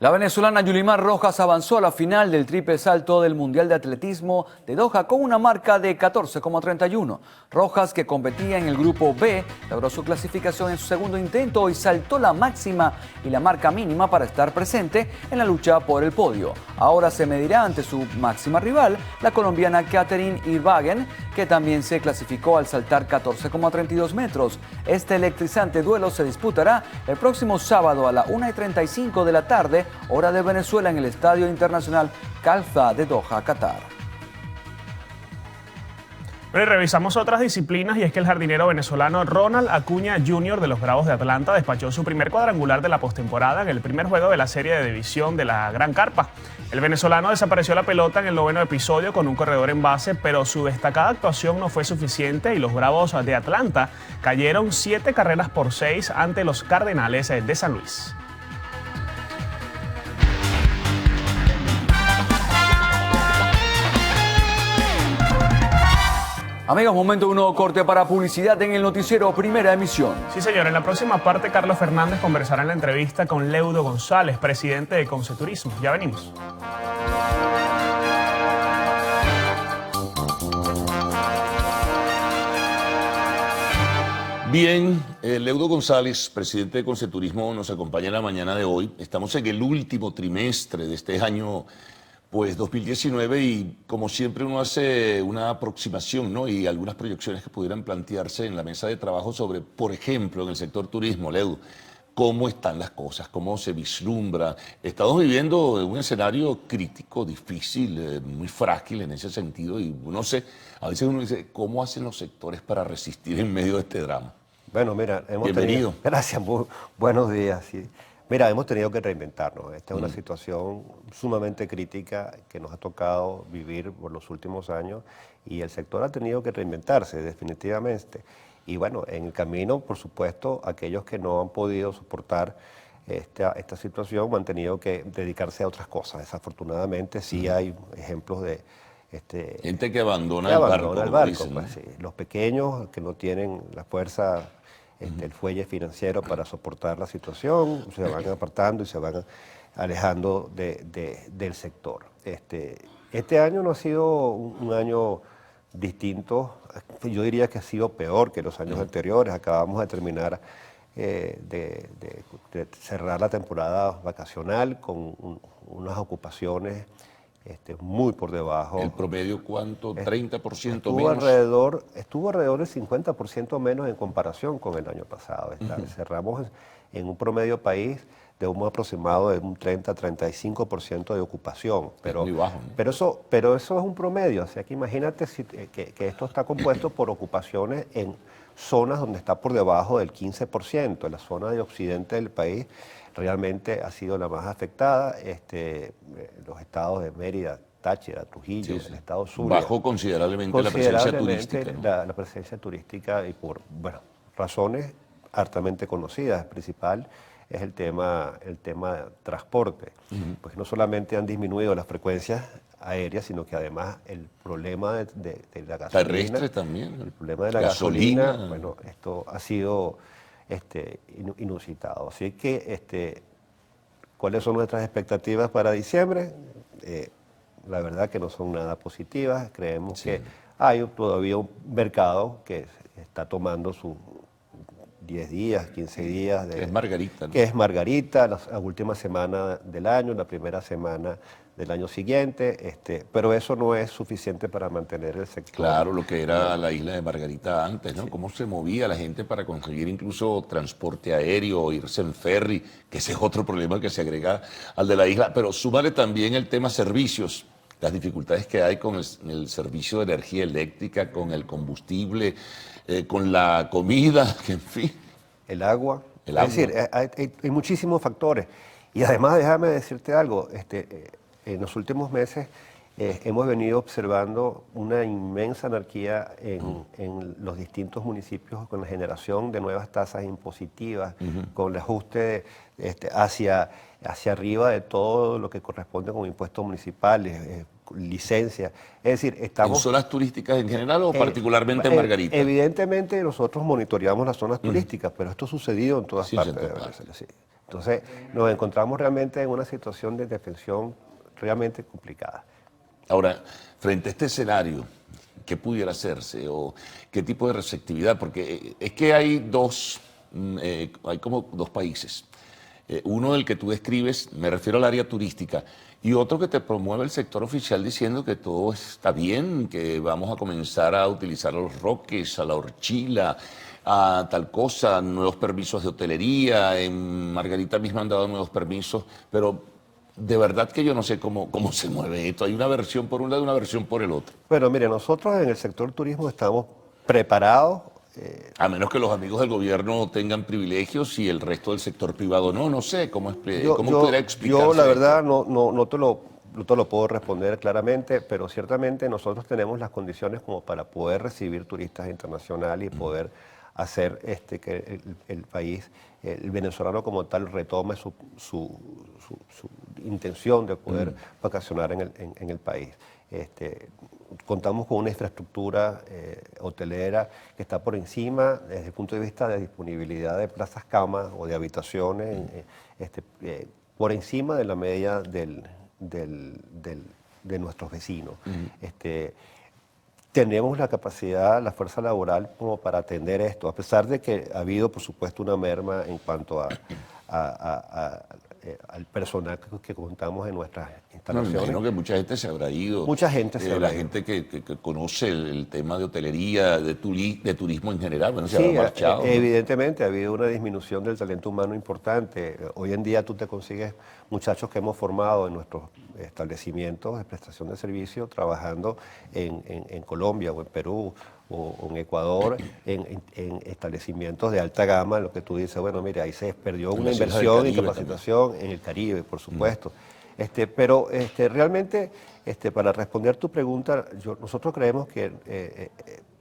La venezolana Yulimar Rojas avanzó a la final del triple salto del Mundial de Atletismo de Doha con una marca de 14,31. Rojas, que competía en el grupo B, logró su clasificación en su segundo intento y saltó la máxima y la marca mínima para estar presente en la lucha por el podio. Ahora se medirá ante su máxima rival, la colombiana Katherine Irbagen, que también se clasificó al saltar 14,32 metros. Este electrizante duelo se disputará el próximo sábado a la 1:35 de la tarde, hora de Venezuela, en el Estadio Internacional Khalfa de Doha, Qatar. Pero revisamos otras disciplinas, y es que el jardinero venezolano Ronald Acuña Jr. de los Bravos de Atlanta despachó su primer cuadrangular de la postemporada en el primer juego de la serie de división de la Gran Carpa. El venezolano desapareció la pelota en el 9º episodio con un corredor en base, pero su destacada actuación no fue suficiente y los Bravos de Atlanta cayeron 7 carreras por 6 ante los Cardenales de San Luis. Amigos, momento de un nuevo corte para publicidad en el noticiero Primera Emisión. Sí, señor. En la próxima parte, Carlos Fernández conversará en la entrevista con Leudo González, presidente de Conceturismo. Ya venimos. Bien, Leudo González, presidente de Conceturismo, nos acompaña en la mañana de hoy. Estamos en el último trimestre de este año, pues 2019, y como siempre uno hace una aproximación, ¿no? Y algunas proyecciones que pudieran plantearse en la mesa de trabajo sobre, por ejemplo, en el sector turismo, Leudo, cómo están las cosas, cómo se vislumbra. Estamos viviendo un escenario crítico, difícil, muy frágil en ese sentido, y no sé, a veces uno dice, ¿cómo hacen los sectores para resistir en medio de este drama? Bueno, mira, hemos Bienvenido. tenido... Gracias, buenos días. Sí. Mira, hemos tenido que reinventarnos. Esta es una situación sumamente crítica que nos ha tocado vivir por los últimos años, y el sector ha tenido que reinventarse definitivamente. Y bueno, en el camino, por supuesto, aquellos que no han podido soportar esta situación han tenido que dedicarse a otras cosas. Desafortunadamente sí hay ejemplos de... gente que abandona el barco, barco, pues, sí. Los pequeños que no tienen la fuerza, el fuelle financiero para soportar la situación, se van apartando y se van alejando del sector. Este año no ha sido un año distinto, yo diría que ha sido peor que los años anteriores. Acabamos de terminar de cerrar la temporada vacacional con unas ocupaciones muy por debajo. ¿El promedio cuánto? ¿30% estuvo menos? Estuvo alrededor del 50% menos en comparación con el año pasado. Cerramos en un promedio país de un aproximado de un 30-35% de ocupación. Pero, es muy bajo, ¿no? pero eso es un promedio. O sea que imagínate que esto está compuesto por ocupaciones en zonas donde está por debajo del 15%. En la zona de occidente del país realmente ha sido la más afectada. Los estados de Mérida, Táchira, Trujillo, el estado Zulia. Bajó considerablemente la presencia turística, ¿no? La presencia turística, y por razones hartamente conocidas. El principal es el tema de transporte. Pues no solamente han disminuido las frecuencias aéreas, sino que además el problema de la gasolina. Terrestre también. El problema de la gasolina, bueno, esto ha sido inusitado. Así que ¿Cuáles son nuestras expectativas para diciembre? La verdad que no son nada positivas. Creemos que hay todavía un mercado que está tomando sus 10 días, 15 días. Es Margarita, ¿no? Que es Margarita, la última semana del año, la primera semana del año siguiente, pero eso no es suficiente para mantener el sector. Claro, lo que era la isla de Margarita antes, ¿no? Cómo se movía la gente para conseguir incluso transporte aéreo, irse en ferry, que ese es otro problema que se agrega al de la isla. Pero súmale también el tema servicios, las dificultades que hay con el servicio de energía eléctrica, con el combustible, con la comida, que en fin. El agua. Es decir, hay muchísimos factores. Y además, déjame decirte algo, en los últimos meses hemos venido observando una inmensa anarquía en los distintos municipios con la generación de nuevas tasas impositivas, con el ajuste hacia arriba de todo lo que corresponde con impuestos municipales, licencias. Es decir, estamos... ¿En zonas turísticas en general o particularmente en Margarita? Evidentemente nosotros monitoreamos las zonas turísticas, pero esto ha sucedido en todas partes de Venezuela. Sí. Entonces nos encontramos realmente en una situación de indefensión realmente complicada. Ahora, frente a este escenario, ¿qué pudiera hacerse o qué tipo de receptividad? Porque es que hay hay como dos países. Uno del que tú describes, me refiero al área turística, y otro que te promueve el sector oficial diciendo que todo está bien, que vamos a comenzar a utilizar los roques, a la horchila, a tal cosa, nuevos permisos de hotelería. En Margarita misma han dado nuevos permisos, pero de verdad que yo no sé cómo se mueve esto. Hay una versión por un lado y una versión por el otro. Bueno, mire, nosotros en el sector turismo estamos preparados. A menos que los amigos del gobierno tengan privilegios y el resto del sector privado no sé cómo pudiera explicarse. Yo la verdad no te lo puedo responder claramente, pero ciertamente nosotros tenemos las condiciones como para poder recibir turistas internacionales y poder hacer que el país, el venezolano como tal, retome su intención de poder vacacionar en el país. Contamos con una infraestructura hotelera que está por encima desde el punto de vista de disponibilidad de plazas camas o de habitaciones, por encima de la media de nuestros vecinos. Tenemos la capacidad, la fuerza laboral como para atender esto, a pesar de que ha habido, por supuesto, una merma en cuanto al personal que contamos en nuestras instalaciones. Me imagino que mucha gente se habrá ido. Mucha gente se habrá ido. La gente que conoce el tema de hotelería, de turismo en general, bueno, se habrá marchado. Evidentemente ha habido una disminución del talento humano importante. Hoy en día tú te consigues muchachos que hemos formado en nuestros establecimientos de prestación de servicio trabajando en Colombia o en Perú o en Ecuador, en establecimientos de alta gama, lo que tú dices, bueno, mira, ahí se perdió una inversión y capacitación también en el Caribe, por supuesto. Pero realmente, para responder tu pregunta, nosotros creemos que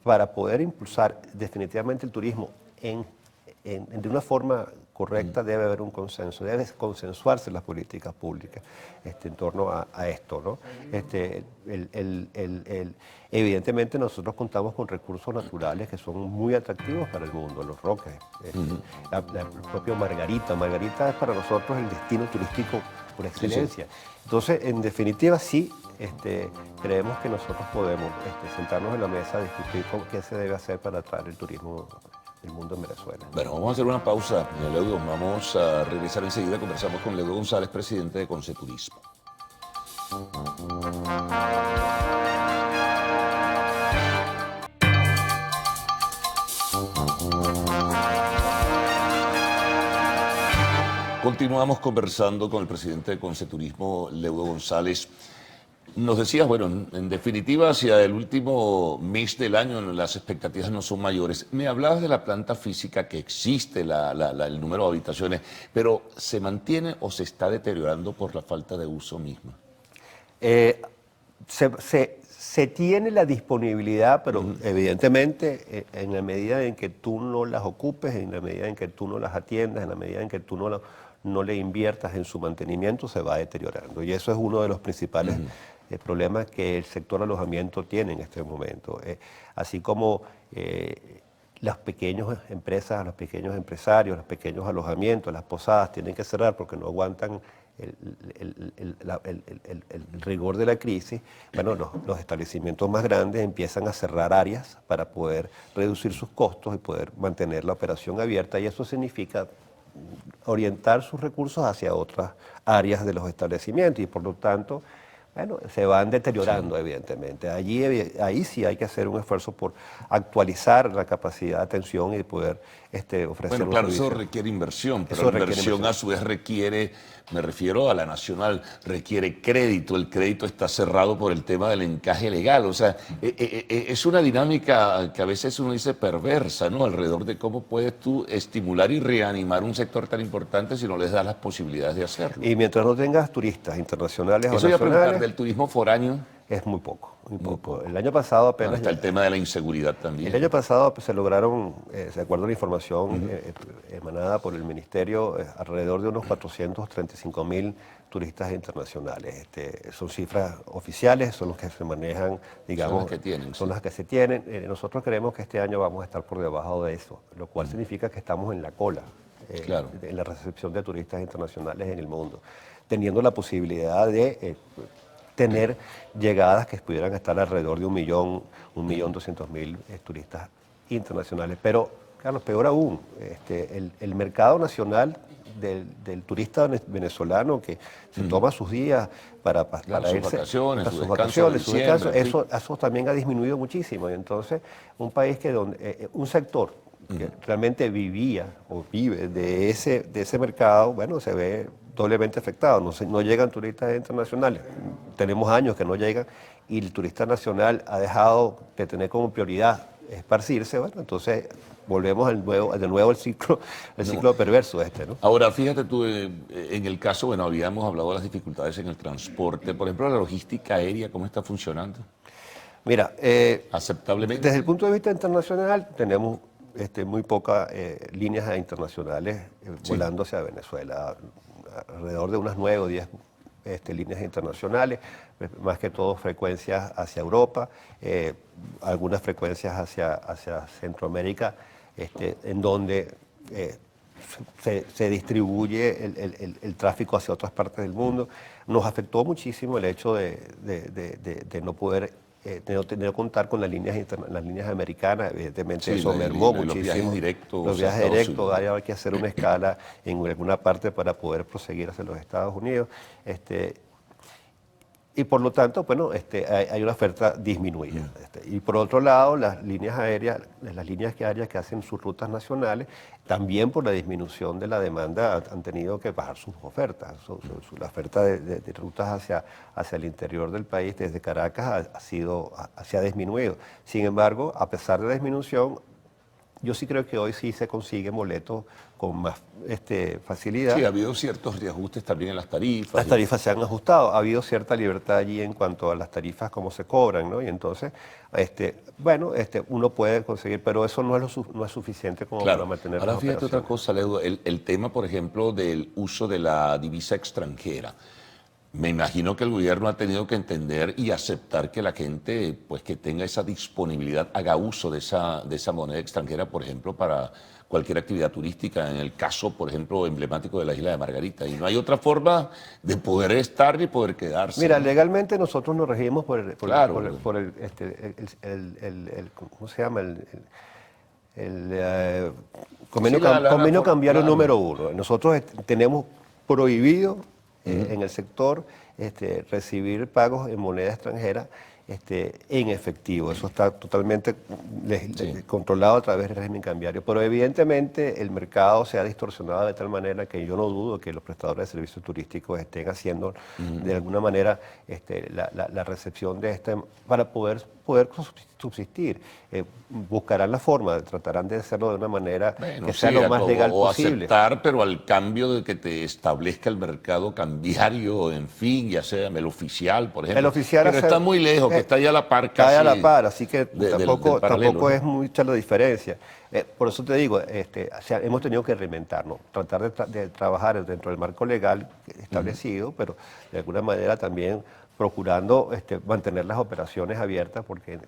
para poder impulsar definitivamente el turismo de una forma correcta debe haber un consenso, debe consensuarse las políticas públicas en torno a esto, ¿no? Evidentemente nosotros contamos con recursos naturales que son muy atractivos para el mundo, los roques, el propio Margarita. Margarita es para nosotros el destino turístico por excelencia. Entonces, en definitiva, sí, creemos que nosotros podemos sentarnos en la mesa a discutir qué se debe hacer para atraer el turismo del mundo en Venezuela. Bueno, vamos a hacer una pausa, Leudo. Vamos a regresar enseguida. Conversamos con Leudo González, presidente de Conceturismo. Continuamos conversando con el presidente de Conceturismo, Leudo González. Nos decías, bueno, en definitiva, hacia el último mes del año las expectativas no son mayores. Me hablabas de la planta física que existe, el número de habitaciones, pero ¿se mantiene o se está deteriorando por la falta de uso misma? Se tiene la disponibilidad, pero evidentemente en la medida en que tú no las ocupes, en la medida en que tú no las atiendas, en la medida en que tú no le inviertas en su mantenimiento, se va deteriorando. Y eso es uno de los principales problemas que el sector alojamiento tiene en este momento. Así como las pequeñas empresas, los pequeños empresarios, los pequeños alojamientos, las posadas tienen que cerrar porque no aguantan el rigor de la crisis, bueno, los establecimientos más grandes empiezan a cerrar áreas para poder reducir sus costos y poder mantener la operación abierta, y eso significa orientar sus recursos hacia otras áreas de los establecimientos y por lo tanto, bueno, se van deteriorando evidentemente. Ahí sí hay que hacer un esfuerzo por actualizar la capacidad de atención y poder ofrecer Bueno, un claro, servicio. eso requiere inversión, pero Eso la requiere inversión inversión. a su vez requiere, me refiero a la nacional, requiere crédito. El crédito está cerrado por el tema del encaje legal. O sea, es una dinámica que a veces uno dice perversa, ¿no? Alrededor de cómo puedes tú estimular y reanimar un sector tan importante si no les das las posibilidades de hacerlo. Y mientras no tengas turistas internacionales o Eso iba a preguntar nacionales, del turismo foráneo. es muy poco, muy poco. El año pasado apenas... Bueno, está el tema de la inseguridad también. El año pasado se lograron, de acuerdo a la información emanada por el Ministerio, alrededor de unos 435.000 turistas internacionales. Son cifras oficiales, son los que se manejan, digamos, Son las que tienen, son sí. las que se tienen. Nosotros creemos que este año vamos a estar por debajo de eso, lo cual significa que estamos en la cola Claro. en la recepción de turistas internacionales en el mundo, teniendo la posibilidad de tener llegadas que pudieran estar alrededor de 1.200.000 turistas internacionales. Pero, Carlos, peor aún, el mercado nacional del turista venezolano que se toma sus días para Sus irse, vacaciones, para su sus descanso vacaciones, en sus diciembre, descansos, en fin. eso también ha disminuido muchísimo. Y entonces, un país un sector que realmente vivía o vive de ese mercado, bueno, se ve doblemente afectado. No llegan turistas internacionales. Tenemos años que no llegan y el turista nacional ha dejado de tener como prioridad esparcirse. Bueno, entonces volvemos de nuevo al ciclo perverso ¿no? Ahora, fíjate tú, en el caso, bueno, habíamos hablado de las dificultades en el transporte. Por ejemplo, la logística aérea, ¿cómo está funcionando? Mira, aceptablemente. Desde el punto de vista internacional tenemos muy pocas líneas internacionales volando hacia Venezuela, alrededor de unas 9 o 10 líneas internacionales, más que todo frecuencias hacia Europa, algunas frecuencias hacia Centroamérica, en donde se distribuye el tráfico hacia otras partes del mundo. Nos afectó muchísimo el hecho de no poder de no contar con las líneas americanas. Evidentemente, Sí, eso mermó los muchísimo. viajes directos Los a viajes Estados directos, Unidos. hay que hacer una escala en alguna parte para poder proseguir hacia los Estados Unidos. Y por lo tanto, bueno, hay una oferta disminuida. Y por otro lado, las líneas aéreas que hacen sus rutas nacionales, también por la disminución de la demanda, han tenido que bajar sus ofertas. La oferta de rutas hacia el interior del país, desde Caracas, se ha disminuido. Sin embargo, a pesar de la disminución, yo sí creo que hoy sí se consiguen boletos con más facilidad. Sí, ha habido ciertos reajustes también en las tarifas. Las tarifas se han ajustado, ha habido cierta libertad allí en cuanto a las tarifas, cómo se cobran, ¿no? Y entonces, uno puede conseguir, pero eso no es suficiente como Claro. para mantener Ahora las fíjate otra operaciones. cosa, Leudo, el tema, por ejemplo, del uso de la divisa extranjera. Me imagino que el gobierno ha tenido que entender y aceptar que la gente, pues, que tenga esa disponibilidad, haga uso de esa moneda extranjera, por ejemplo, para cualquier actividad turística, en el caso, por ejemplo, emblemático de la isla de Margarita. Y no hay otra forma de poder estar ni poder quedarse. Mira, ¿no? legalmente nosotros nos regimos por el ¿cómo se llama? Convenio, Sí, la convenio forma, cambiario claro. número 1. Nosotros tenemos prohibido en el sector recibir pagos en moneda extranjera en efectivo. Eso está totalmente controlado a través del régimen cambiario. Pero evidentemente el mercado se ha distorsionado de tal manera que yo no dudo que los prestadores de servicios turísticos estén haciendo de alguna manera la recepción de para poder subsistir. Buscarán la forma, tratarán de hacerlo de una manera Bueno, que sea sí, lo más legal o posible. aceptar, pero al cambio de que te establezca el mercado cambiario, en fin, ya sea el oficial, por ejemplo. El oficial pero hace- está muy lejos, que está ya a la par Cae casi. a la par, así que del tampoco paralelo, ¿no? es mucha la diferencia. Por eso te digo, hemos tenido que reinventarnos, tratar de trabajar dentro del marco legal establecido, pero de alguna manera también procurando mantener las operaciones abiertas, porque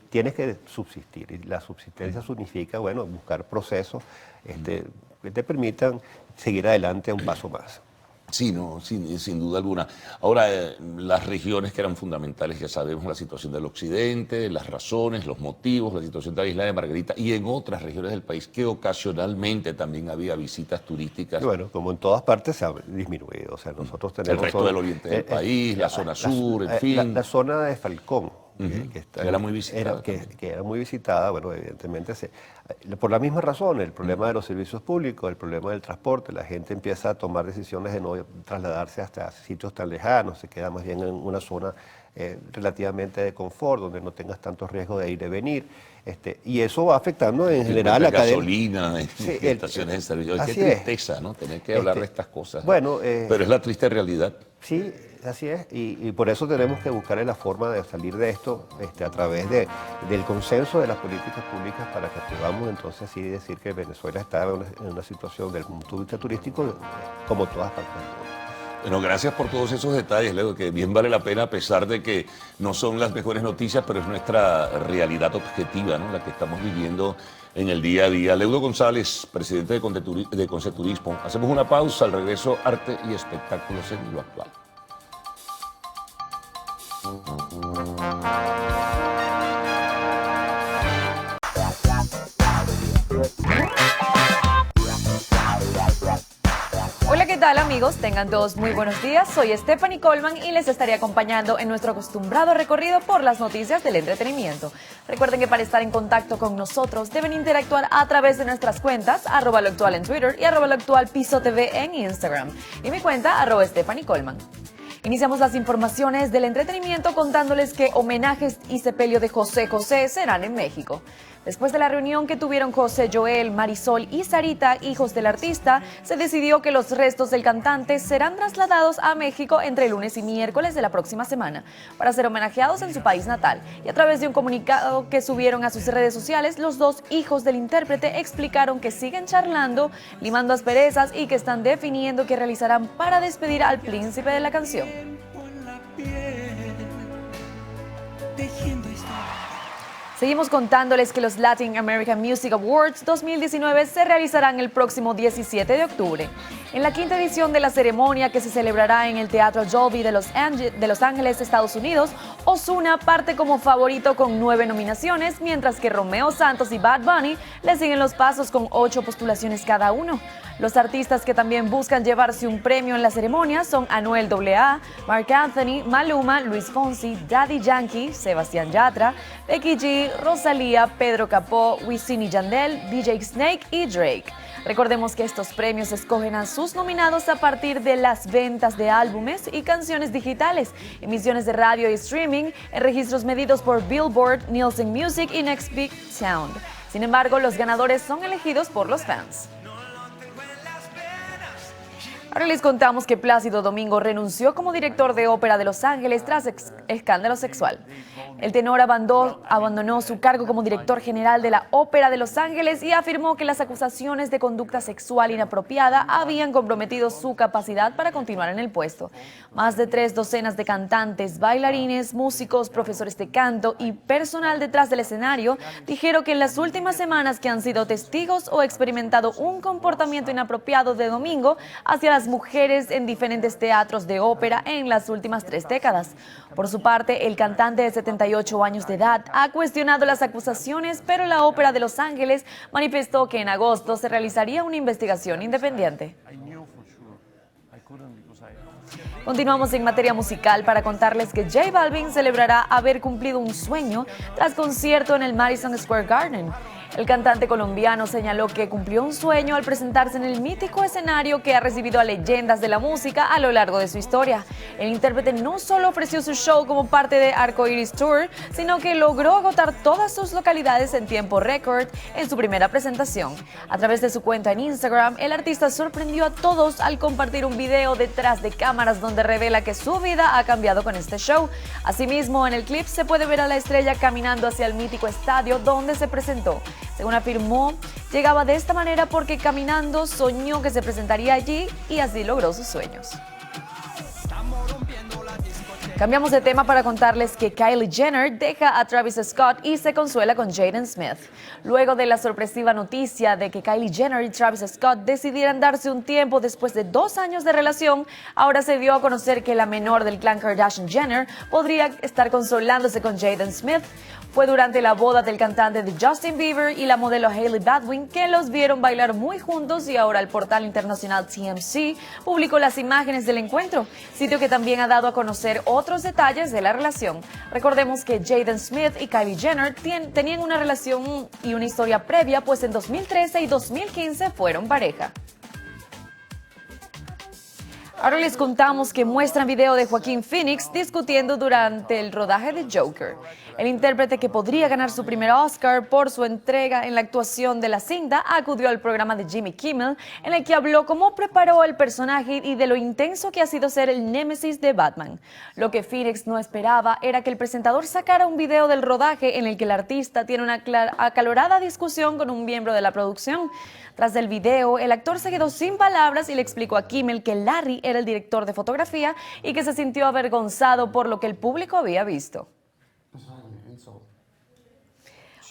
tienes que subsistir, y la subsistencia significa, bueno, buscar procesos que te permitan seguir adelante un paso más. Sí, no, sin duda alguna. Ahora, las regiones que eran fundamentales, ya sabemos la situación del occidente, las razones, los motivos, la situación de la isla de Margarita y en otras regiones del país que ocasionalmente también había visitas turísticas. Y bueno, como en todas partes se ha disminuido. O sea, nosotros tenemos... El resto del oriente del país, la zona sur, en fin. La zona de Falcón. Que era muy visitada. Que era muy visitada, bueno, evidentemente, por la misma razón, el problema de los servicios públicos, el problema del transporte, la gente empieza a tomar decisiones de no trasladarse hasta sitios tan lejanos, se queda más bien en una zona relativamente de confort, donde no tengas tantos riesgos de ir y venir. Y eso va afectando en general la gasolina, estaciones de servicio. Qué tristeza, ¿no? Tener que hablar de estas cosas. Bueno, pero es la triste realidad. Sí, así es. Y por eso tenemos que buscar la forma de salir de esto a través del consenso de las políticas públicas para que podamos entonces así decir que Venezuela está en una situación del punto de vista turístico como todas partes del mundo. Bueno, gracias por todos esos detalles, Leo, que bien vale la pena a pesar de que no son las mejores noticias, pero es nuestra realidad objetiva, ¿no? La que estamos viviendo en el día a día. Leudo González, presidente de Conceturismo. Hacemos una pausa, al regreso, arte y espectáculos en lo actual. Hola, ¿qué tal amigos? Tengan todos muy buenos días. Soy Stephanie Coleman y les estaré acompañando en nuestro acostumbrado recorrido por las noticias del entretenimiento. Recuerden que para estar en contacto con nosotros deben interactuar a través de nuestras cuentas @loactual en Twitter y @loactual_piso_tv en Instagram y mi cuenta @Stephanie Coleman. Iniciamos las informaciones del entretenimiento contándoles que homenajes y sepelio de José José serán en México. Después de la reunión que tuvieron José Joel, Marisol y Sarita, hijos del artista, se decidió que los restos del cantante serán trasladados a México entre lunes y miércoles de la próxima semana para ser homenajeados en su país natal. Y a través de un comunicado que subieron a sus redes sociales, los dos hijos del intérprete explicaron que siguen charlando, limando asperezas y que están definiendo qué realizarán para despedir al príncipe de la canción. Seguimos contándoles que los Latin American Music Awards 2019 se realizarán el próximo 17 de octubre. En la quinta edición de la ceremonia, que se celebrará en el Teatro Dolby de Los Ángeles, Estados Unidos, Ozuna parte como favorito con 9 nominaciones, mientras que Romeo Santos y Bad Bunny le siguen los pasos con 8 postulaciones cada uno. Los artistas que también buscan llevarse un premio en la ceremonia son Anuel AA, Marc Anthony, Maluma, Luis Fonsi, Daddy Yankee, Sebastián Yatra, Becky G, Rosalía, Pedro Capó, Wisin y Yandel, DJ Snake y Drake. Recordemos que estos premios escogen a sus nominados a partir de las ventas de álbumes y canciones digitales, emisiones de radio y streaming, en registros medidos por Billboard, Nielsen Music y Next Big Sound. Sin embargo, los ganadores son elegidos por los fans. Ahora les contamos que Plácido Domingo renunció como director de ópera de Los Ángeles tras escándalo sexual. El tenor abandonó su cargo como director general de la Ópera de Los Ángeles y afirmó que las acusaciones de conducta sexual inapropiada habían comprometido su capacidad para continuar en el puesto. Más de 3 docenas de cantantes, bailarines, músicos, profesores de canto y personal detrás del escenario dijeron que en las últimas semanas que han sido testigos o experimentado un comportamiento inapropiado de Domingo hacia las mujeres en diferentes teatros de ópera en las últimas 3 décadas. Por su parte, el cantante de 78 años de edad ha cuestionado las acusaciones, pero la Ópera de Los Ángeles manifestó que en agosto se realizaría una investigación independiente. Continuamos en materia musical para contarles que J Balvin celebrará haber cumplido un sueño tras concierto en el Madison Square Garden. El cantante colombiano señaló que cumplió un sueño al presentarse en el mítico escenario que ha recibido a leyendas de la música a lo largo de su historia. El intérprete no solo ofreció su show como parte de Arco Iris Tour, sino que logró agotar todas sus localidades en tiempo récord en su primera presentación. A través de su cuenta en Instagram, el artista sorprendió a todos al compartir un video detrás de cámaras donde revela que su vida ha cambiado con este show. Asimismo, en el clip se puede ver a la estrella caminando hacia el mítico estadio donde se presentó. Según afirmó, llegaba de esta manera porque caminando soñó que se presentaría allí y así logró sus sueños. Cambiamos de tema para contarles que Kylie Jenner deja a Travis Scott y se consuela con Jaden Smith. Luego de la sorpresiva noticia de que Kylie Jenner y Travis Scott decidieran darse un tiempo después de 2 años de relación, ahora se dio a conocer que la menor del clan Kardashian Jenner podría estar consolándose con Jaden Smith. Fue durante la boda del cantante de Justin Bieber y la modelo Hailey Baldwin que los vieron bailar muy juntos, y ahora el portal internacional TMZ publicó las imágenes del encuentro, sitio que también ha dado a conocer otros detalles de la relación. Recordemos que Jaden Smith y Kylie Jenner tenían una relación y una historia previa, pues en 2013 y 2015 fueron pareja. Ahora les contamos que muestran video de Joaquín Phoenix discutiendo durante el rodaje de Joker. El intérprete, que podría ganar su primer Oscar por su entrega en la actuación de la cinta, acudió al programa de Jimmy Kimmel, en el que habló cómo preparó el personaje y de lo intenso que ha sido ser el némesis de Batman. Lo que Phoenix no esperaba era que el presentador sacara un video del rodaje en el que el artista tiene una acalorada discusión con un miembro de la producción. Tras el video, el actor se quedó sin palabras y le explicó a Kimmel que Larry era el director de fotografía y que se sintió avergonzado por lo que el público había visto.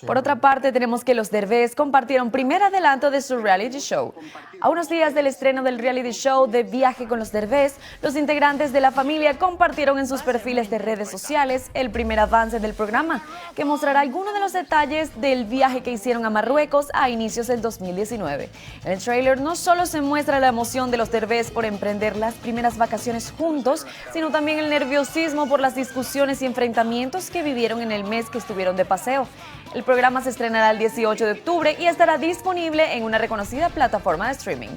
Por otra parte, tenemos que los Derbez compartieron primer adelanto de su reality show. A unos días del estreno del reality show de Viaje con los Derbez, los integrantes de la familia compartieron en sus perfiles de redes sociales el primer avance del programa, que mostrará algunos de los detalles del viaje que hicieron a Marruecos a inicios del 2019. En el tráiler no solo se muestra la emoción de los Derbez por emprender las primeras vacaciones juntos, sino también el nerviosismo por las discusiones y enfrentamientos que vivieron en el mes que estuvieron de paseo. El programa se estrenará el 18 de octubre y estará disponible en una reconocida plataforma de streaming.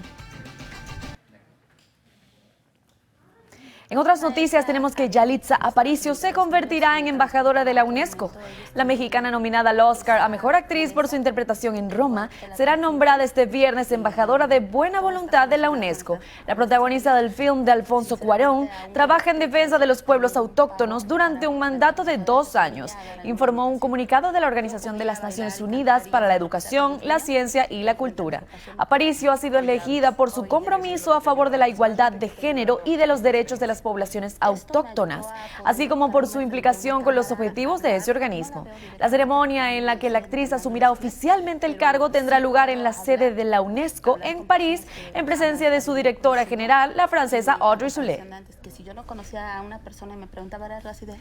En otras noticias tenemos que Yalitza Aparicio se convertirá en embajadora de la UNESCO. La mexicana, nominada al Oscar a Mejor Actriz por su interpretación en Roma, será nombrada este viernes embajadora de buena voluntad de la UNESCO. La protagonista del film de Alfonso Cuarón trabaja en defensa de los pueblos autóctonos durante un mandato de 2 años, informó un comunicado de la Organización de las Naciones Unidas para la Educación, la Ciencia y la Cultura. Aparicio ha sido elegida por su compromiso a favor de la igualdad de género y de los derechos de las poblaciones autóctonas, así como por su implicación con los objetivos de ese organismo. La ceremonia en la que la actriz asumirá oficialmente el cargo tendrá lugar en la sede de la UNESCO en París, en presencia de su directora general, la francesa Audrey Soulé. Si yo no conocía a una persona y me preguntaba era así de...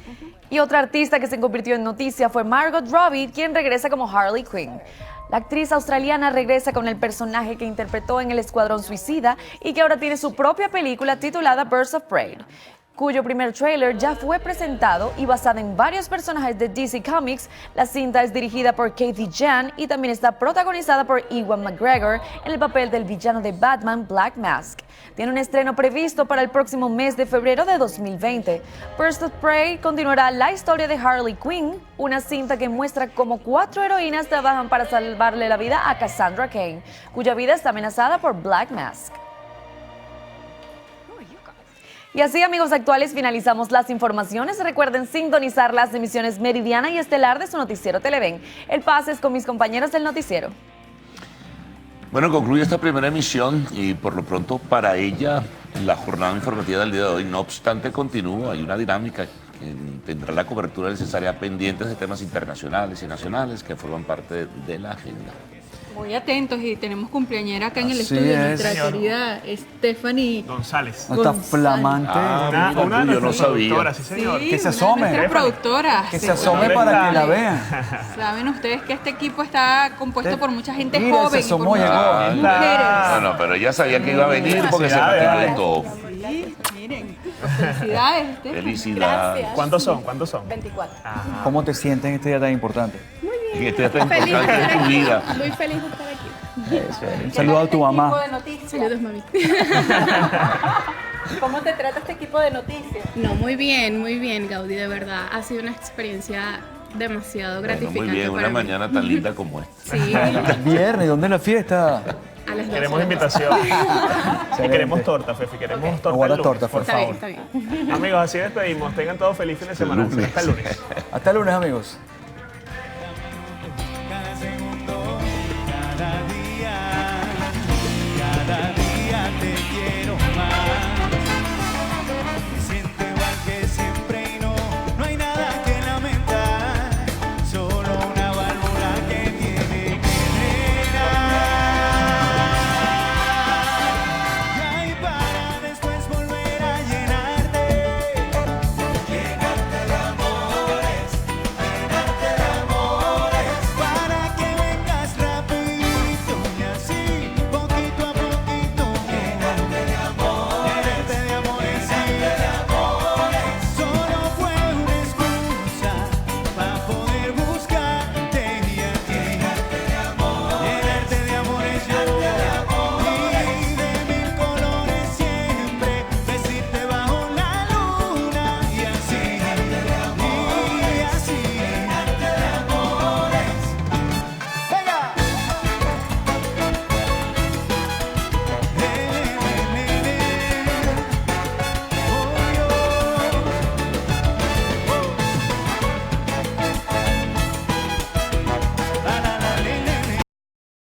Y otra artista que se convirtió en noticia fue Margot Robbie, quien regresa como Harley Quinn. La actriz australiana regresa con el personaje que interpretó en El Escuadrón Suicida y que ahora tiene su propia película titulada Birds of Prey, cuyo primer tráiler ya fue presentado y basada en varios personajes de DC Comics. La cinta es dirigida por Kathy Jan y también está protagonizada por Ewan McGregor en el papel del villano de Batman, Black Mask. Tiene un estreno previsto para el próximo mes de febrero de 2020. Birds of Prey continuará la historia de Harley Quinn, una cinta que muestra cómo 4 heroínas trabajan para salvarle la vida a Cassandra Cain, cuya vida está amenazada por Black Mask. Y así, amigos actuales, finalizamos las informaciones. Recuerden sintonizar las emisiones Meridiana y Estelar de su noticiero Televen. El pase es con mis compañeros del noticiero. Bueno, concluye esta primera emisión y por lo pronto para ella la jornada informativa del día de hoy. No obstante, continúa, hay una dinámica que tendrá la cobertura necesaria pendientes de temas internacionales y nacionales que forman parte de la agenda. Muy atentos, y tenemos cumpleañera acá en el estudio, nuestra querida Stephanie González. Está flamante. Una yo no sabía. Sí, señor. Sí, Que se asome. nuestra productora. Que se asome para que la vean. Saben ustedes que este equipo está compuesto por mucha gente Mira, joven se y por asomó, muchas mujeres. No, pero ella sabía que iba a venir porque se matriculó. Sí, miren, pues felicidades, Stephanie. Felicidades. Gracias. ¿Cuántos son? ¿Cuántos son? 24. ¿Cómo te sientes en este día tan importante? Muy bien. En este día tan Feliz de importante estar de tu aquí. vida. Muy feliz de estar aquí. Un saludo a tu mamá. Saludos, mami. ¿Cómo te trata este equipo de noticias? No, muy bien, Gaudí, de verdad. Ha sido una experiencia demasiado Bueno, gratificante. muy bien, para una mí. mañana tan linda como esta. Sí. Viernes, ¿dónde es la fiesta? A las 12. Queremos invitación. Y queremos torta, Fefi. Queremos torta. Guarda el lunes, torta, por favor. Está bien. Amigos, así despedimos. Tengan todos feliz fin de semana. Hasta el lunes. Hasta el lunes, amigos.